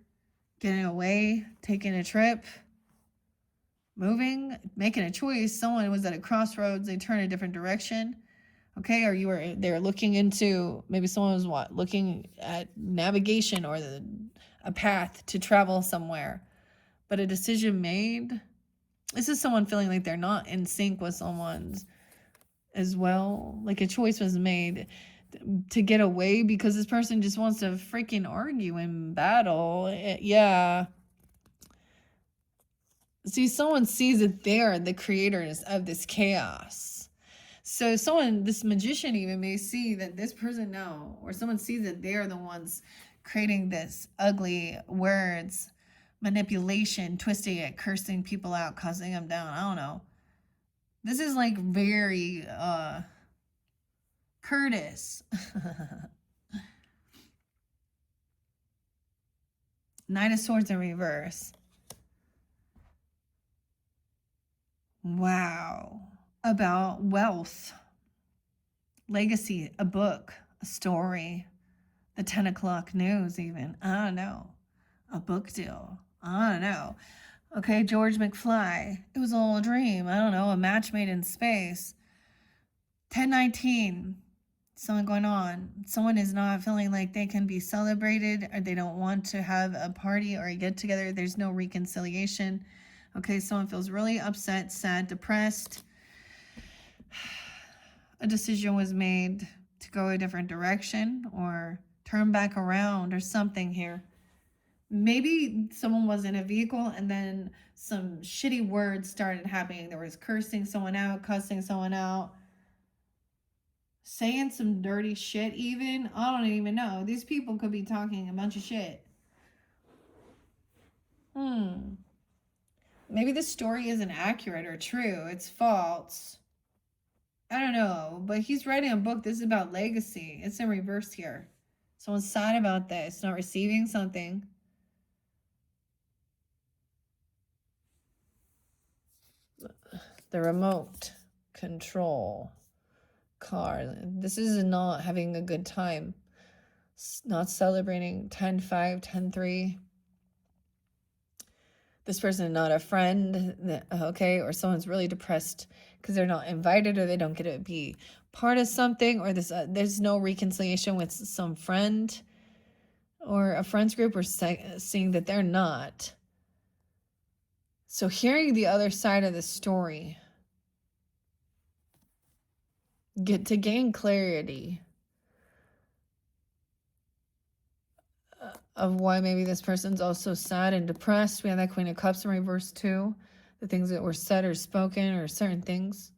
getting away, taking a trip, moving, making a choice. Someone was at a crossroads, they turned a different direction. Okay, or they're looking into, maybe someone was looking at navigation or a path to travel somewhere, but a decision made. This is someone feeling like they're not in sync with someone's as well. Like a choice was made to get away because this person just wants to freaking argue and battle. Yeah. See, someone sees that they're the creators of this chaos. So this magician even may see that this person now, or someone sees that they're the ones creating this ugly words, manipulation, twisting it, cursing people out, causing them down. I don't know. This is like very Curtis. Knight of Swords in reverse. Wow. About wealth, legacy, a book, a story, the 10 o'clock news even. I don't know. A book deal. I don't know. Okay, George McFly. It was all a dream. I don't know. A match made in space. 1019. Something going on. Someone is not feeling like they can be celebrated, or they don't want to have a party or a get together. There's no reconciliation. Okay, someone feels really upset, sad, depressed. A decision was made to go a different direction or turn back around or something here. Maybe someone was in a vehicle and then some shitty words started happening. There was cursing someone out, cussing someone out, saying some dirty shit even. I don't even know. These people could be talking a bunch of shit. Maybe the story isn't accurate or true. It's false. I don't know. But he's writing a book. This is about legacy. It's in reverse here. Someone's sad about this, not receiving something. The remote control car. This is not having a good time. Not celebrating 10-5, 10-3. This person is not a friend, okay? Or someone's really depressed because they're not invited or they don't get to be part of something, or there's no reconciliation with some friend or a friends group, or seeing that they're not. So hearing the other side of the story, get to gain clarity of why maybe this person's also sad and depressed. We have that Queen of Cups in reverse too. The things that were said or spoken or certain things.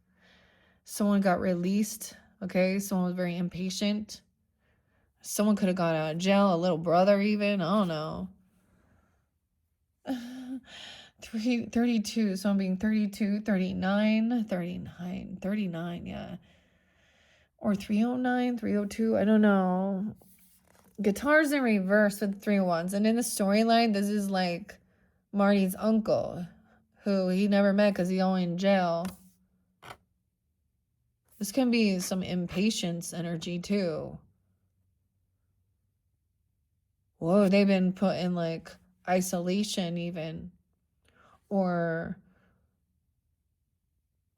Someone got released, okay? Someone was very impatient. Someone could have got out of jail, a little brother even, I don't know. 32, someone being 32, 39, yeah. Or 309, 302, I don't know. Guitars in reverse with 3 wands. And in the storyline, this is like Marty's uncle, who he never met because he's only in jail. This can be some impatience energy too. Whoa, they've been put in like isolation even. Or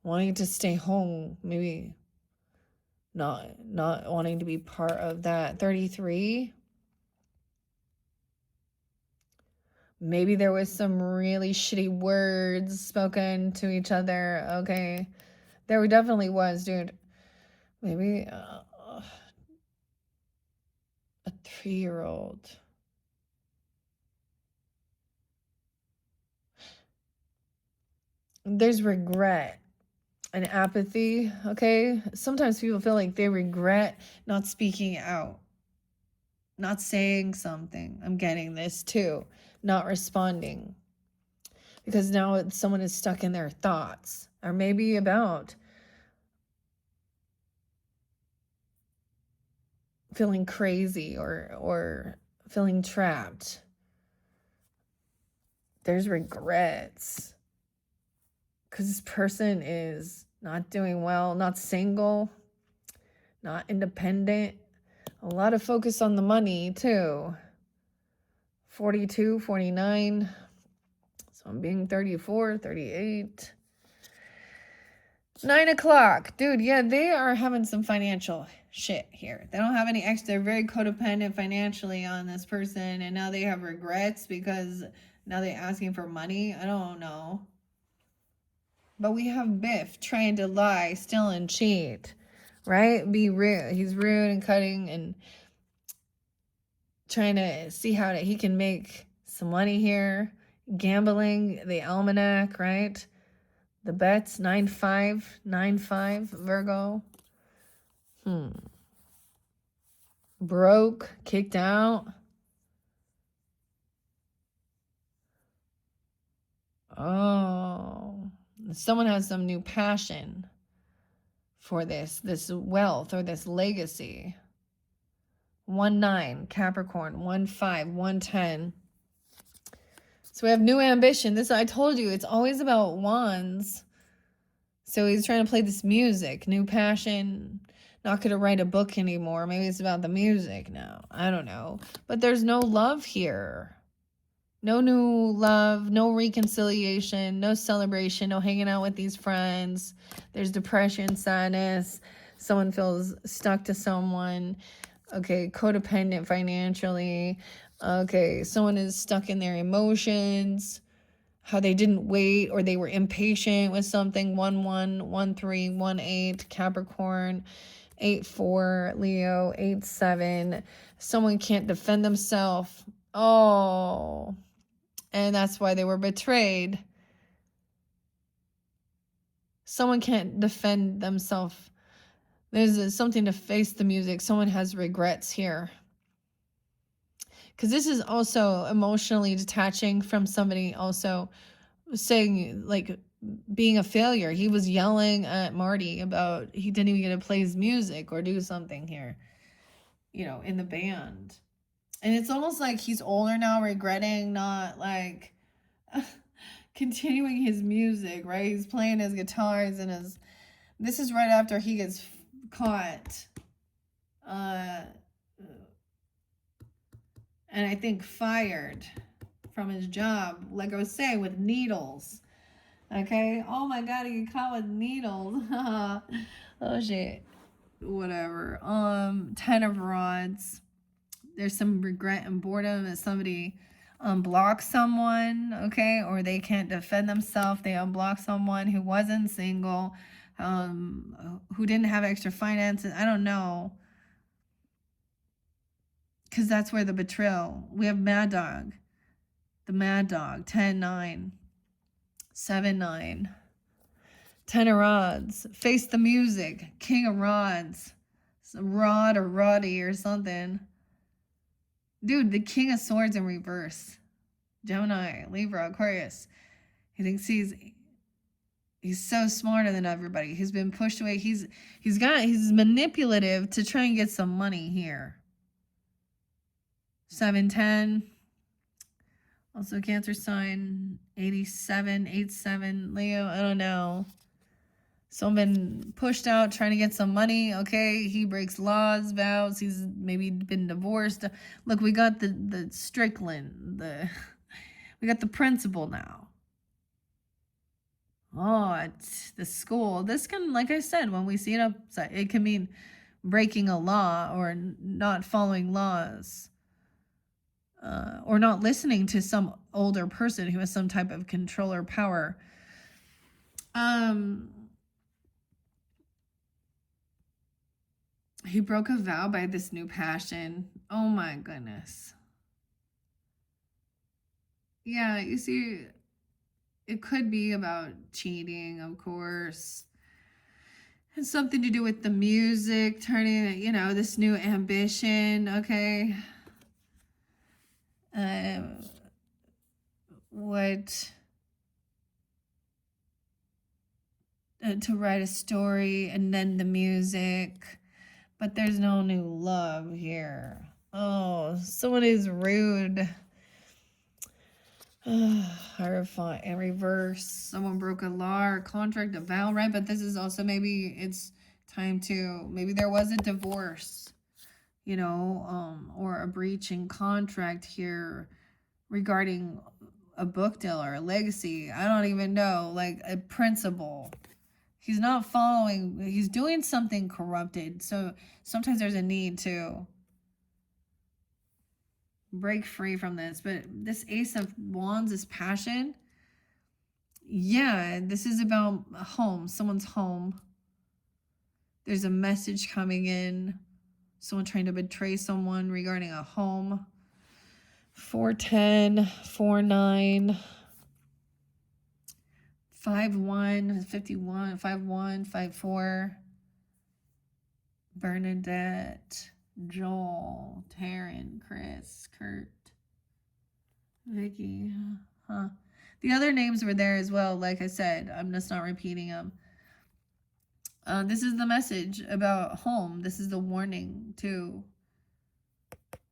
wanting to stay home, maybe not wanting to be part of that. 33. Maybe there was some really shitty words spoken to each other. Okay. There definitely was, dude. Maybe a 3-year-old. There's regret and apathy, okay? Sometimes people feel like they regret not speaking out, not saying something. I'm getting this too. Not responding. Because now someone is stuck in their thoughts, or maybe about feeling crazy or feeling trapped. There's regrets. Because this person is not doing well, not single, not independent. A lot of focus on the money too. 42, 49. So I'm being 34, 38. 9 o'clock. Dude, yeah, they are having some financial shit here. They don't have any extra. They're very codependent financially on this person. And now they have regrets because now they're asking for money. I don't know. But we have Biff trying to lie, steal, and cheat. Right? Be rude. He's rude and cutting and trying to see how he can make some money here. Gambling, the almanac, right? The bets, 9-5, 9-5, Virgo. Broke, kicked out. Oh, Someone has some new passion for this wealth or this legacy. 1-9, Capricorn, 1-5, 1-10. So we have new ambition. This, I told you, it's always about wands. So he's trying to play this music, new passion, not going to write a book anymore. Maybe it's about the music now. I don't know. But there's no love here. No new love, no reconciliation, no celebration, no hanging out with these friends. There's depression, sadness. Someone feels stuck to someone. Okay, codependent financially. Okay, someone is stuck in their emotions, how they didn't wait or they were impatient with something. 1-1, 1-3, 1-8, Capricorn, 8-4, Leo, 8-7. Someone can't defend themselves. Oh, and that's why they were betrayed. Someone can't defend themselves. There's something to face the music. Someone has regrets here. Because this is also emotionally detaching from somebody also saying, like, being a failure. He was yelling at Marty about he didn't even get to play his music or do something here, you know, in the band. And it's almost like he's older now, regretting not, like, continuing his music, right? He's playing his guitars and his... This is right after he gets caught. And I think fired from his job, like I was saying, with needles. Okay? Oh my God, he got caught with needles. Oh shit. Whatever. 10 of Rods. There's some regret and boredom that somebody unblocks someone, okay? Or they can't defend themselves. They unblock someone who wasn't single, who didn't have extra finances. I don't know. Because that's where the betrayal. We have Mad Dog. The Mad Dog. 10-9. 7-9. 10 of Rods. Face the music. King of Rods. Some Rod or Roddy or something. Dude, the King of Swords in reverse. Gemini, Libra, Aquarius. He thinks he's so smarter than everybody. He's been pushed away. He's manipulative to try and get some money here. 7-10. Also Cancer sign. 87, 8-7. Leo, I don't know. Someone pushed out trying to get some money. Okay, he breaks laws, vows. He's maybe been divorced. Look, we got the Strickland. We got the principal now. Oh, it's the school. This can, like I said, when we see it upside, it can mean breaking a law or not following laws. Or not listening to some older person who has some type of control or power. He broke a vow by this new passion. Oh my goodness. Yeah, you see, it could be about cheating, of course. It's something to do with the music, turning, you know, this new ambition, okay? To write a story and then the music, but there's no new love here. Oh, someone is rude. Horrifying. In reverse, someone broke a law or contract, a vow, right? But this is also, maybe it's time to, maybe there was a divorce, you know, or a breach in contract here regarding a book deal or a legacy. I don't even know, like a principle. He's not following, he's doing something corrupted. So sometimes there's a need to break free from this. But this Ace of Wands is passion. Yeah, this is about home, someone's home. There's a message coming in. Someone trying to betray someone regarding a home. 4-10, 4-9. 5-1, 51, 5-1, 5-4. Bernadette, Joel, Taryn, Chris, Kurt, Vicky. The other names were there as well. Like I said, I'm just not repeating them. This is the message about home. This is the warning to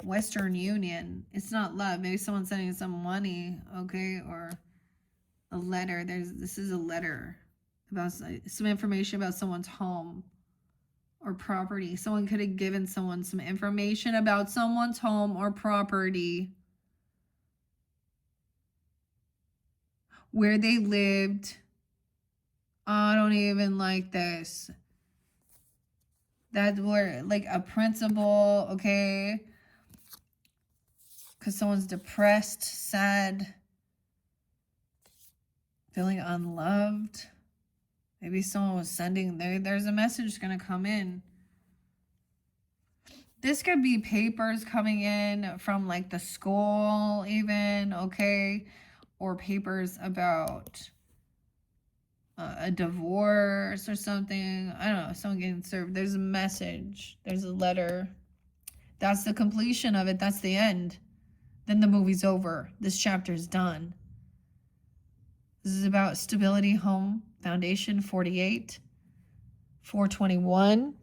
Western Union. It's not love. Maybe someone's sending some money, okay, or a letter. This is a letter about some information about someone's home or property. Someone could have given someone some information about someone's home or property, where they lived. I don't even like this. That's where, like, a principal, okay? Because someone's depressed, sad, feeling unloved. Maybe someone was sending, there's a message going to come in. This could be papers coming in from, like, the school even, okay? Or papers about a divorce or something. I don't know, someone getting served. There's a message. There's a letter. That's the completion of it. That's the end. Then the movie's over. This chapter's done. This is about stability, home, foundation, 48, 421,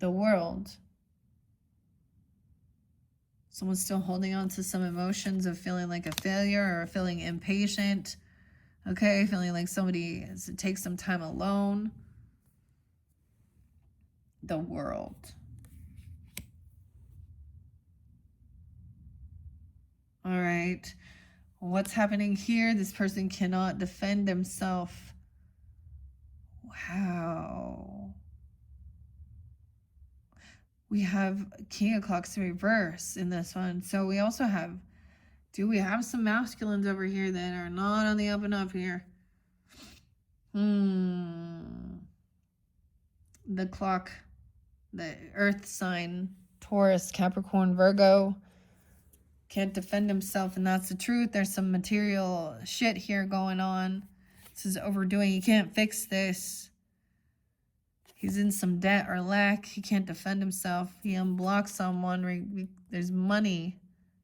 the world. Someone's still holding on to some emotions of feeling like a failure or feeling impatient. Okay, feeling like somebody has to take some time alone. The world. All right. What's happening here? This person cannot defend himself. Wow. We have King of Clocks in reverse in this one. So we also have, do we have some masculines over here that are not on the up and up here? The clock, the earth sign, Taurus, Capricorn, Virgo, can't defend himself, and that's the truth. There's some material shit here going on. This is overdoing. He can't fix this. He's in some debt or lack. He can't defend himself. He unblocks someone. There's money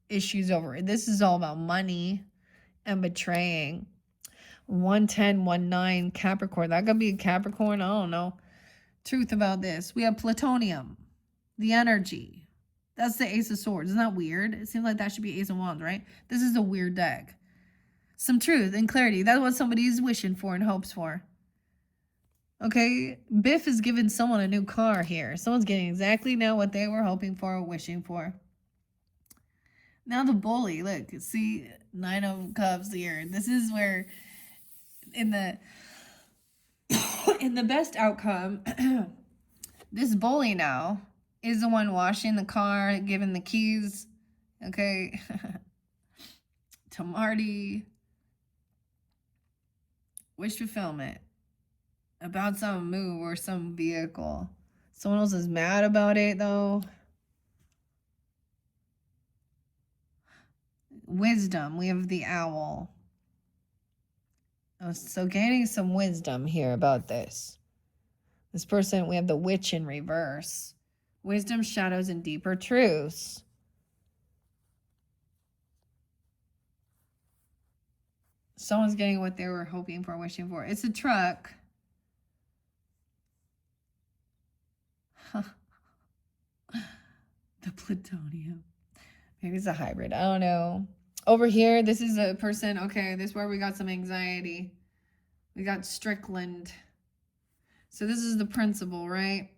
issues over it. This is all about money and betraying. 110, 19, Capricorn. That could be a Capricorn. I don't know. Truth about this. We have plutonium, the energy. That's the Ace of Swords. Isn't that weird? It seems like that should be Ace of Wands, right? This is a weird deck. Some truth and clarity. That's what somebody is wishing for and hopes for. Okay? Biff is giving someone a new car here. Someone's getting exactly now what they were hoping for or wishing for. Now the bully. Look, see, 9 of Cups here. This is where in the best outcome, this bully now is the one washing the car, giving the keys, okay, to Marty. Wish fulfillment about some move or some vehicle. Someone else is mad about it, though. Wisdom. We have the owl. Oh, so gaining some wisdom here about this. This person, we have the witch in reverse. Wisdom, shadows, and deeper truths. Someone's getting what they were hoping for, wishing for. It's a truck. The plutonium. Maybe it's a hybrid. I don't know. Over here, this is a person. Okay, this is where we got some anxiety. We got Strickland. So this is the principal, right?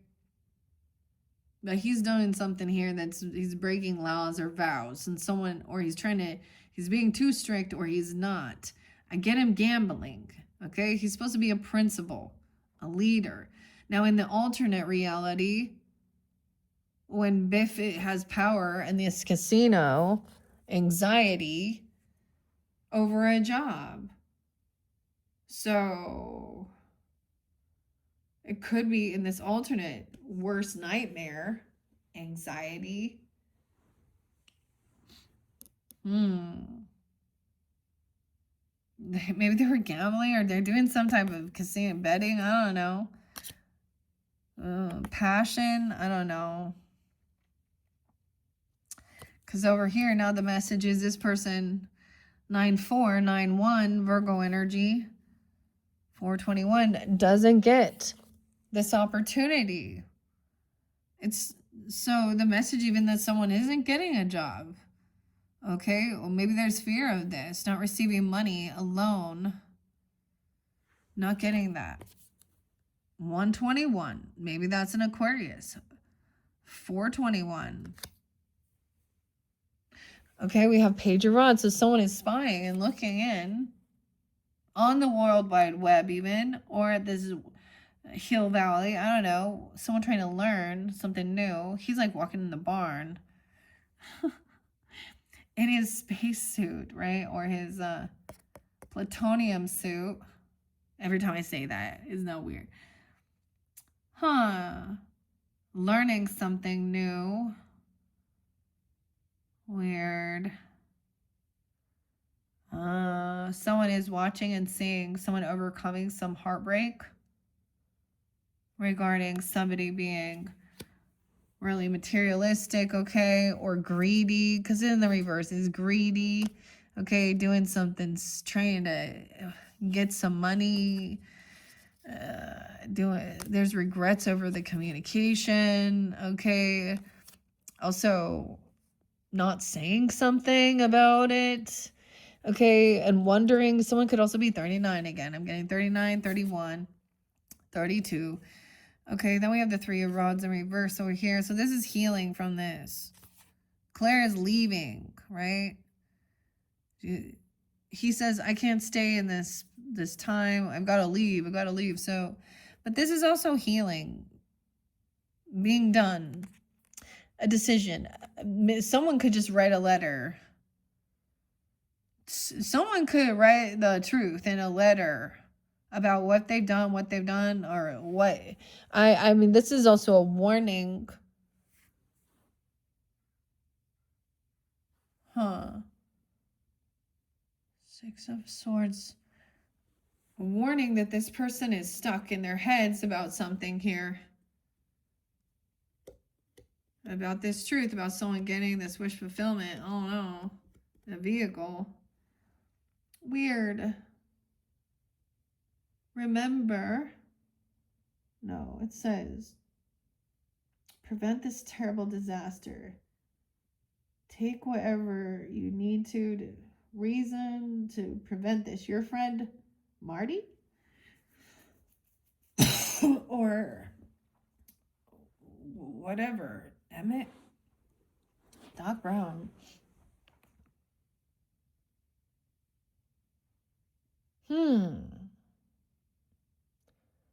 But he's doing something here he's breaking laws or vows, and someone, or he's being too strict, or he's not. I get him gambling, okay? He's supposed to be a principal, a leader. Now, in the alternate reality, when Biff has power in this casino, anxiety over a job. So it could be in this alternate worst nightmare, anxiety. Maybe they were gambling, or they're doing some type of casino betting. I don't know. Passion. I don't know. Because over here now the message is this person 9491 Virgo energy. 421 doesn't get this opportunity. It's so the message even that someone isn't getting a job. Okay, well, maybe there's fear of this, not receiving money alone, not getting that. 121, maybe that's an Aquarius. 421. Okay, we have Page of Rods, so someone is spying and looking in on the World Wide Web even, or at this Hill Valley, I don't know, someone trying to learn something new. He's like walking in the barn in his spacesuit, right? Or his plutonium suit. Every time I say that, isn't that weird? Learning something new. Weird. Someone is watching and seeing someone overcoming some heartbreak regarding somebody being really materialistic, okay, or greedy, because in the reverse is greedy, okay, doing something, trying to get some money, there's regrets over the communication, okay, also not saying something about it, okay, and wondering. Someone could also be 39 again. I'm getting 39, 31, 32. Okay, then we have the Three of Rods in reverse over here. So this is healing from this. Claire is leaving, right? He says, I can't stay in this time. I've got to leave. I've got to leave. So, but this is also healing. Being done. A decision. Someone could just write a letter. Someone could write the truth in a letter about what they've done, or what. I mean, this is also a warning. Six of Swords. A warning that this person is stuck in their heads about something here. About this truth, about someone getting this wish fulfillment. Oh no. A vehicle. Weird. Remember. No, it says, prevent this terrible disaster. Take whatever you need to reason to prevent this. Your friend, Marty? Or whatever. Emmett? Doc Brown.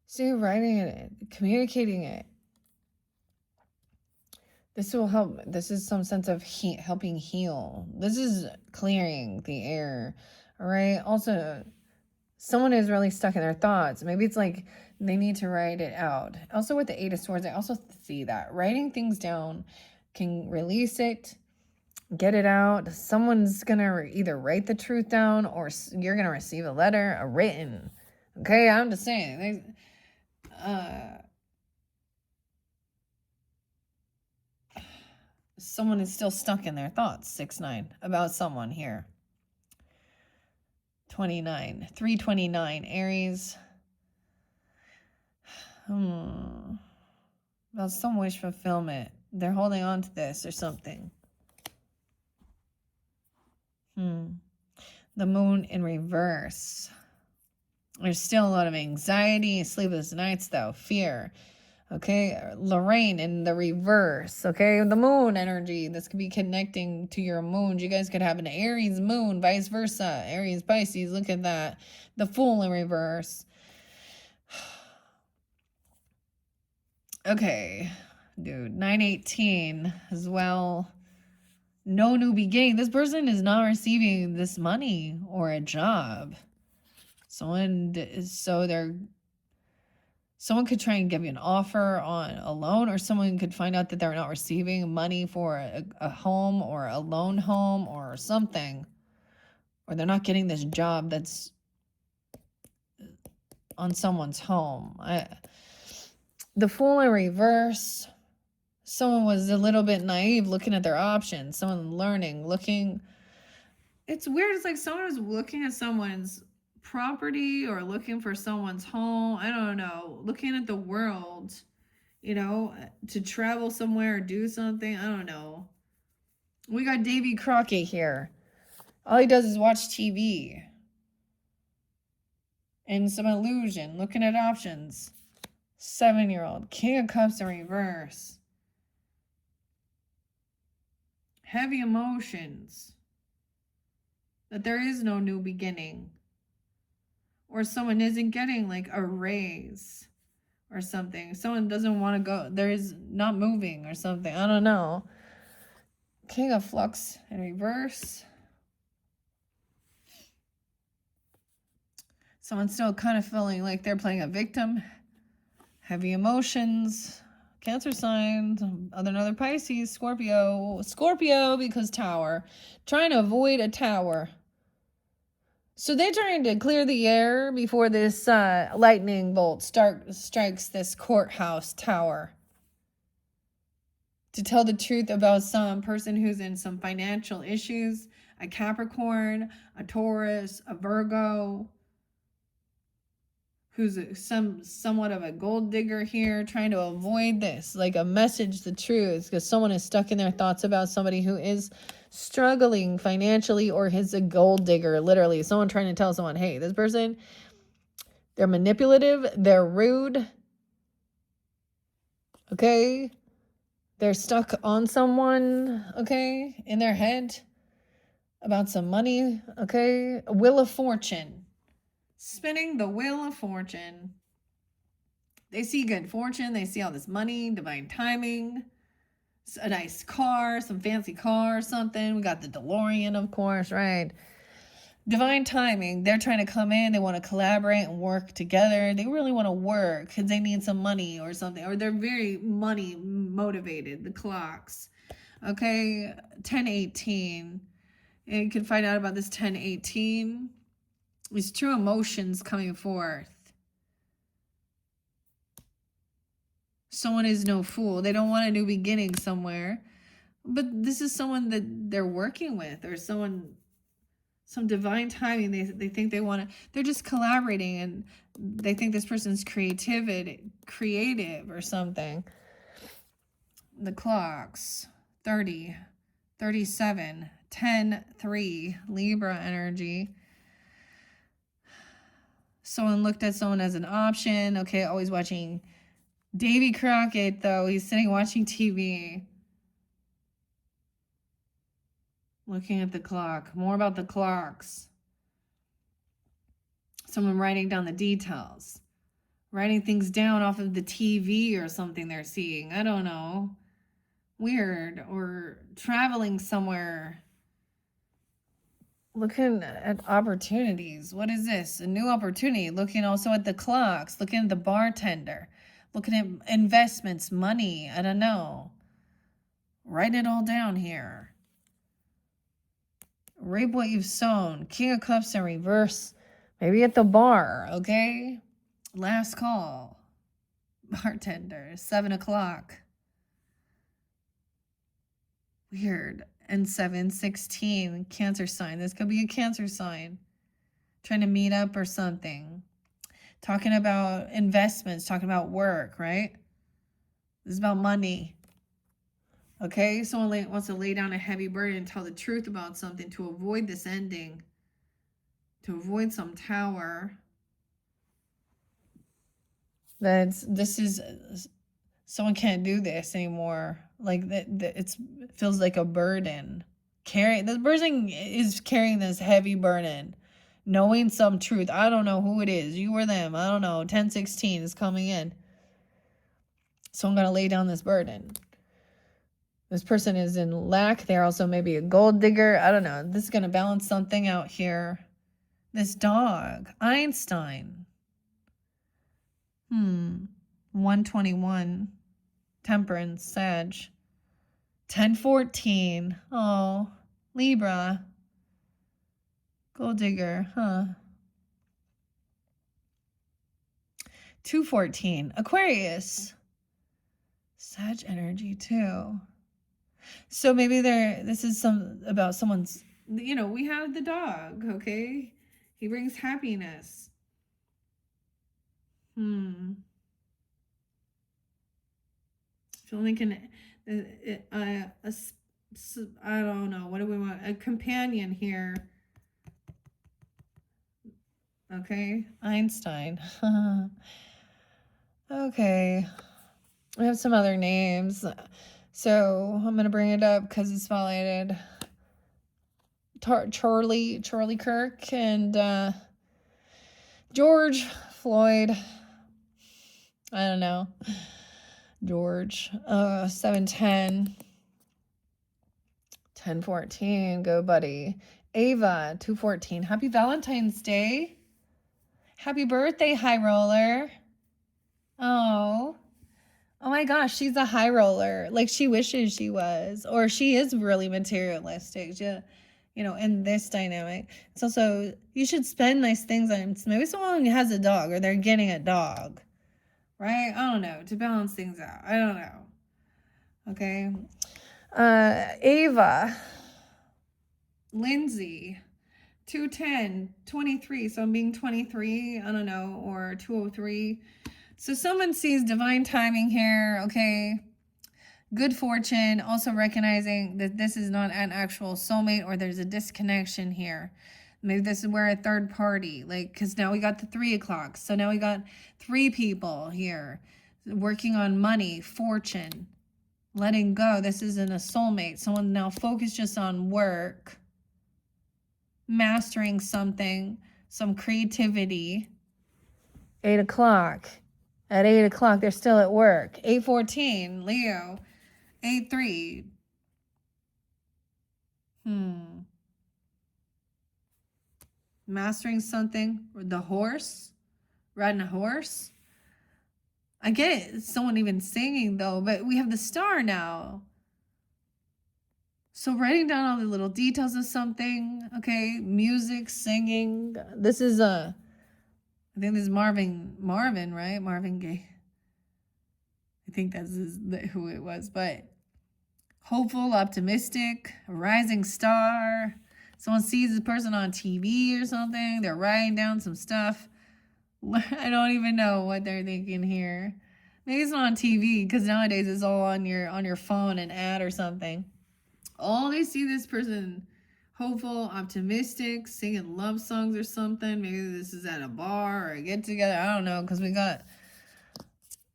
So you're writing it, communicating it. This will help. This is some sense of helping heal. This is clearing the air. All right. Also, someone is really stuck in their thoughts. Maybe it's like they need to write it out. Also, with the Eight of Swords, I also see that writing things down can release it, get it out. Someone's going to either write the truth down, or you're going to receive a letter, a written. Okay. I'm just saying. Someone is still stuck in their thoughts. 6-9 about someone here. 29, 329 Aries. About some wish fulfillment. They're holding on to this or something. The Moon in reverse. There's still a lot of anxiety, sleepless nights though, fear. Okay, Lorraine in the reverse. Okay, the Moon energy. This could be connecting to your moon. You guys could have an Aries moon, vice versa. Aries, Pisces, look at that. The Fool in reverse. Okay, dude, 918 as well. No new beginning. This person is not receiving this money or a job. Someone could try and give you an offer on a loan, or someone could find out that they're not receiving money for a home or a loan home or something, or they're not getting this job that's on someone's home. The Fool in reverse. Someone was a little bit naive looking at their options. Someone learning, looking It's weird. It's like someone was looking at someone's property or looking for someone's home. I don't know. Looking at the world, to travel somewhere or do something. I don't know. We got Davy Crockett here. All he does is watch TV. And some illusion. Looking at options. 7-year-old. King of Cups in reverse. Heavy emotions. That there is no new beginning. Or someone isn't getting like a raise or something. Someone doesn't want to go. There is not moving or something. I don't know. King of Flux in reverse. Someone's still kind of feeling like they're playing a victim. Heavy emotions. Cancer signs. Another Pisces. Scorpio. Scorpio because tower. Trying to avoid a tower. So they're trying to clear the air before this lightning bolt strikes this courthouse tower. To tell the truth about some person who's in some financial issues. A Capricorn, a Taurus, a Virgo. Who's somewhat of a gold digger here, trying to avoid this, like a message, the truth, because someone is stuck in their thoughts about somebody who is struggling financially or is a gold digger, literally. Someone trying to tell someone, hey, this person, they're manipulative, they're rude, okay? They're stuck on someone, okay, in their head about some money, okay? A Wheel of Fortune. Spinning the Wheel of Fortune. They see good fortune. They see all this money, divine timing, a nice car, some fancy car or something. We got the DeLorean, of course, right? Divine timing. They're trying to come in. They want to collaborate and work together. They really want to work because they need some money or something. Or they're very money motivated, the clocks. Okay, 1018. And you can find out about this 1018. These true emotions coming forth. Someone is no fool. They don't want a new beginning somewhere. But this is someone that they're working with, or some divine timing. They think they want to, they're just collaborating, and they think this person's creative or something. The clocks, 30, 37, 10, 3, Libra energy. Someone looked at someone as an option. Okay, always watching Davy Crockett, though. He's sitting watching TV. Looking at the clock. More about the clocks. Someone writing down the details. Writing things down off of the TV or something they're seeing. I don't know. Weird. Or traveling somewhere. Looking at opportunities. What is this? A new opportunity. Looking also at the clocks. Looking at the bartender. Looking at investments, money. I don't know. Writing it all down here. Reap what you've sown. King of Cups in reverse. Maybe at the bar, okay? Last call. Bartender. 7 o'clock. Weird. And 7/16, Cancer sign. This could be a Cancer sign. Trying to meet up or something. Talking about investments, talking about work, right? This is about money. Okay, someone wants to lay down a heavy burden and tell the truth about something to avoid this ending. To avoid some tower. Someone can't do this anymore. Like it feels like a burden. This person is carrying this heavy burden, knowing some truth. I don't know who it is, you or them. I don't know. 1016 is coming in. Someone got to lay down this burden. This person is in lack. They're also maybe a gold digger. I don't know. This is going to balance something out here. This dog, Einstein. 121. Temperance, Sag. 1014. Oh, Libra. Gold digger, huh? 214. Aquarius. Sag energy too. So maybe this is about someone's you know, we have the dog, okay? He brings happiness. Feeling can, I don't know, what do we want? A companion here. Okay, Einstein. Okay, we have some other names. So I'm gonna bring it up because it's spotlighted. Charlie Kirk and George Floyd. I don't know. George. 710. 1014. Go, buddy. Ava, 214. Happy Valentine's Day. Happy birthday, high roller. Oh. Oh my gosh, she's a high roller. Like she wishes she was. Or she is really materialistic. Yeah. You know, in this dynamic. It's also, you should spend nice things on maybe someone has a dog or they're getting a dog. Right? I don't know. To balance things out. I don't know. Okay. Ava. Lindsay. 210, 23. So I'm being 23, I don't know, or 203. So someone sees divine timing here, okay? Good fortune, also recognizing that this is not an actual soulmate or there's a disconnection here. Maybe this is where a third party, like, because now we got the 3 o'clock. So now we got 3 people here working on money, fortune, letting go. This isn't a soulmate. Someone now focused just on work, mastering something, some creativity. 8 o'clock. At 8 o'clock, they're still at work. 8:14, Leo. 8:3. Mastering something. The horse. Riding a horse. I get it. Someone even singing though, but we have the star now. So writing down all the little details of something, okay? Music, singing. This is I think this is Marvin, right? Marvin Gaye. I think that's who it was, but hopeful, optimistic, a rising star. Someone sees this person on TV or something. They're writing down some stuff. I don't even know what they're thinking here. Maybe it's not on TV because nowadays it's all on your phone, an ad or something. All they see this person hopeful, optimistic, singing love songs or something. Maybe this is at a bar or a get together. I don't know because we got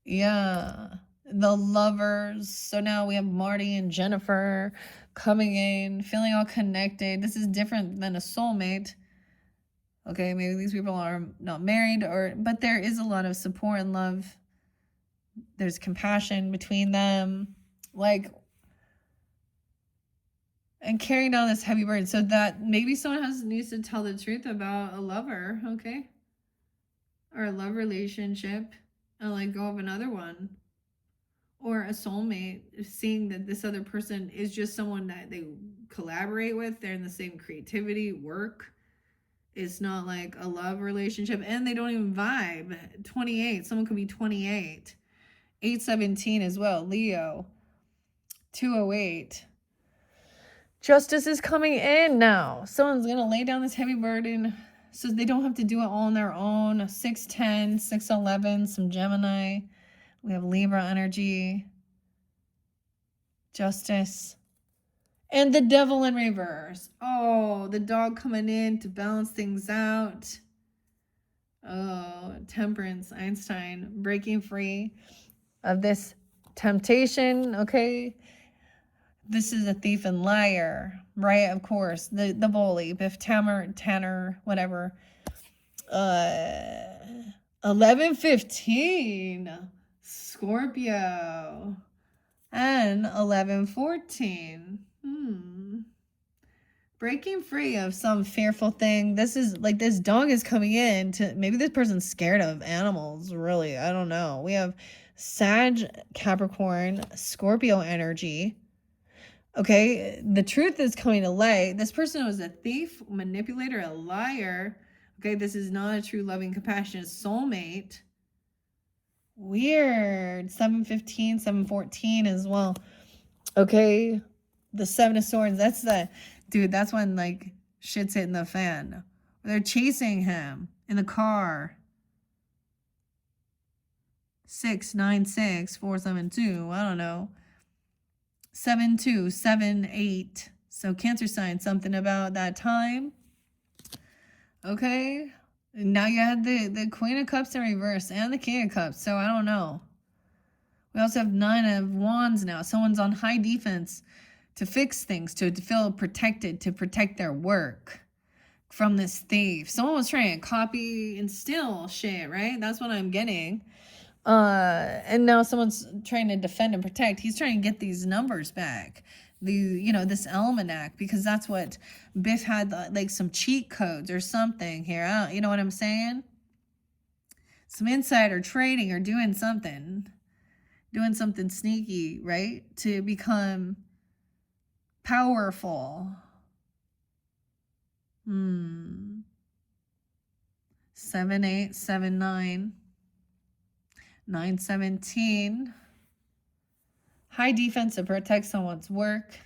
the lovers. So now we have Marty and Jennifer coming in, feeling all connected. This is different than a soulmate. Okay, maybe these people are not married but there is a lot of support and love. There's compassion between them. Like, and carrying down this heavy burden. So that maybe someone needs to tell the truth about a lover, okay? Or a love relationship and let go of another one. Or a soulmate, seeing that this other person is just someone that they collaborate with. They're in the same creativity, work. It's not like a love relationship. And they don't even vibe. 28. Someone could be 28. 817 as well. Leo. 208. Justice is coming in now. Someone's going to lay down this heavy burden so they don't have to do it all on their own. 610, 611, some Gemini. We have Libra energy. Justice. And the devil in reverse. Oh, the dog coming in to balance things out. Oh, temperance, Einstein, breaking free of this temptation, okay? This is a thief and liar, right? Of course, the bully, Biff Tanner, whatever. 11:15, Scorpio, and 11:14. Breaking free of some fearful thing. This is like this dog is coming in to maybe this person's scared of animals, really. I don't know. We have Sag, Capricorn, Scorpio energy. Okay, the truth is coming to light. This person was a thief, manipulator, a liar. Okay, this is not a true, loving, compassionate soulmate. Weird. 7:15, 7:14 as well. Okay, the 7 of Swords. That's Dude, that's when like shit's hitting the fan. They're chasing him in the car. 696-472. I don't know. 7278. So Cancer sign, something about that time. Okay. And now you had the Queen of Cups in reverse and the King of Cups. So I don't know. We also have 9 of Wands now. Someone's on high defense to fix things, to feel protected, to protect their work from this thief. Someone was trying to copy and steal shit, right? That's what I'm getting. And now someone's trying to defend and protect. He's trying to get these numbers back. This almanac, because that's what Biff had, like some cheat codes or something here. You know what I'm saying? Some insider trading or doing something sneaky, right? To become powerful. 7879. 917. High defense to protect someone's work.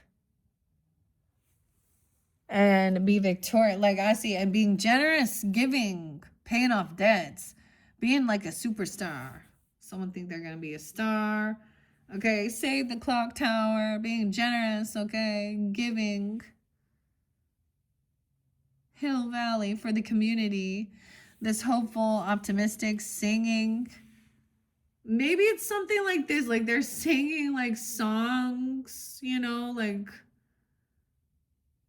And be victorious. Like I see, and being generous, giving, paying off debts, being like a superstar. Someone think they're going to be a star. Okay, save the clock tower, being generous, okay, giving. Hill Valley for the community. This hopeful, optimistic, singing. Maybe it's something like this, like they're singing like songs, like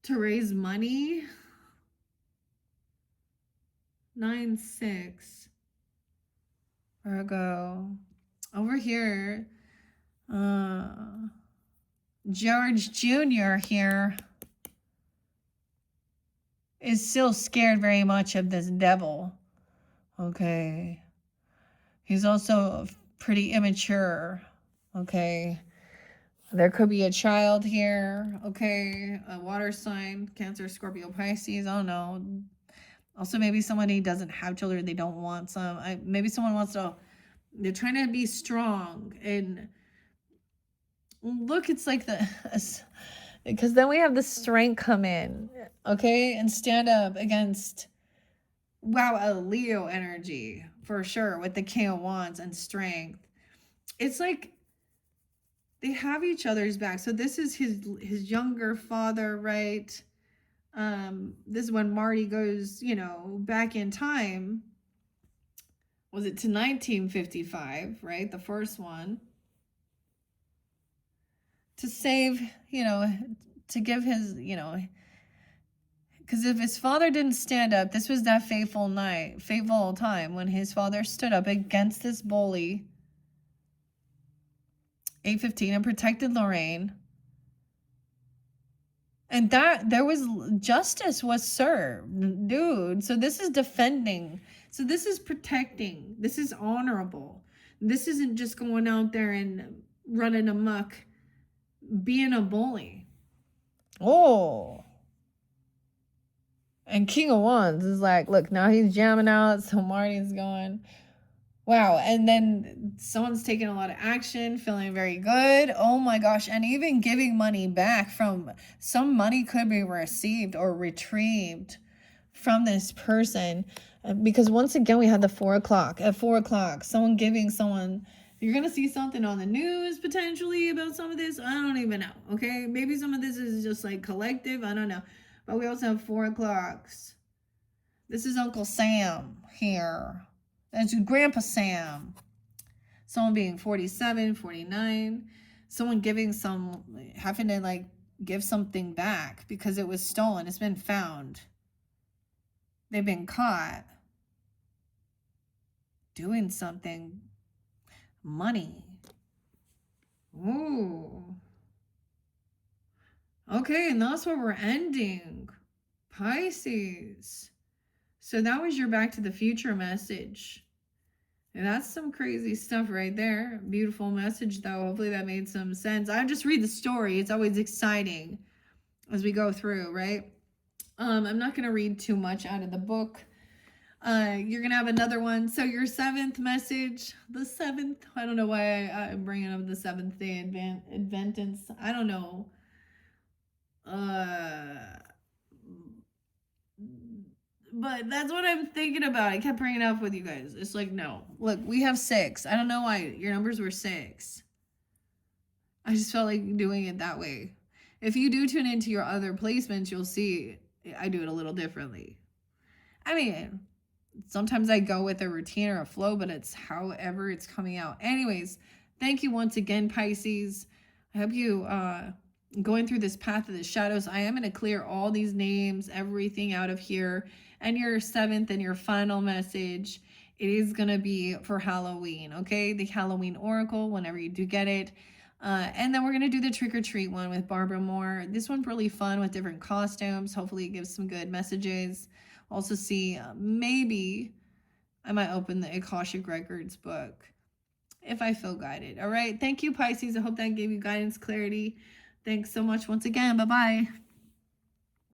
to raise money. 9-6. Virgo. Over here, George Jr. here is still scared very much of this devil. Okay. He's also pretty immature. Okay. There could be a child here. Okay. A water sign, Cancer, Scorpio, Pisces. I don't know. Also, maybe somebody doesn't have children. They don't want some. Maybe someone wants to. They're trying to be strong. And look, it's like because then we have the strength come in. Okay. And stand up against, wow, a Leo energy for sure with the King of Wands and strength. It's like they have each other's back. So this is his younger father, right? This is when Marty goes, back in time. Was it to 1955, right? The first one. To save, to give his, because if his father didn't stand up, this was that fateful time when his father stood up against this bully. 8:15 and protected Lorraine. And that there was justice was served, dude. So this is defending. So this is protecting. This is honorable. This isn't just going out there and running amok, being a bully. Oh. And King of Wands is like, look, now he's jamming out. So Marty's going, wow. And then someone's taking a lot of action, feeling very good. Oh my gosh. And even giving money back from, some money could be received or retrieved from this person. Because once again, we had the 4 o'clock. At 4 o'clock, someone giving someone, you're going to see something on the news potentially about some of this. I don't even know. Okay. Maybe some of this is just like collective. I don't know. But we also have 4 o'clocks. This is Uncle Sam here. That's Grandpa Sam. Someone being 47, 49. Someone having to like give something back because it was stolen. It's been found. They've been caught doing something. Money. Ooh. Okay, and that's where we're ending. Pisces. So that was your Back to the Future message. And that's some crazy stuff right there. Beautiful message, though. Hopefully that made some sense. I just read the story. It's always exciting as we go through, right? I'm not going to read too much out of the book. You're going to have another one. So your 7th message, the 7th, I don't know why I'm bringing up the 7th day Adventist. I don't know. But that's what I'm thinking about. I kept bringing it up with you guys. It's like, no. Look, we have 6. I don't know why Your numbers were 6. I just felt like doing it that way. If you do tune into your other placements, you'll see I do it a little differently. I mean, sometimes I go with a routine or a flow, but it's however it's coming out. Anyways, thank you once again, Pisces. I hope you going through this path of the shadows. I am going to clear all these names, everything out of here. And your 7th and your final message, it is going to be for Halloween, okay? The Halloween Oracle, whenever you do get it. And then we're going to do the trick or treat one with Barbara Moore. This one's really fun with different costumes. Hopefully it gives some good messages. Also see maybe I might open the Akashic Records book if I feel guided. All right. Thank you, Pisces. I hope that gave you guidance, clarity. Thanks so much once again. Bye-bye.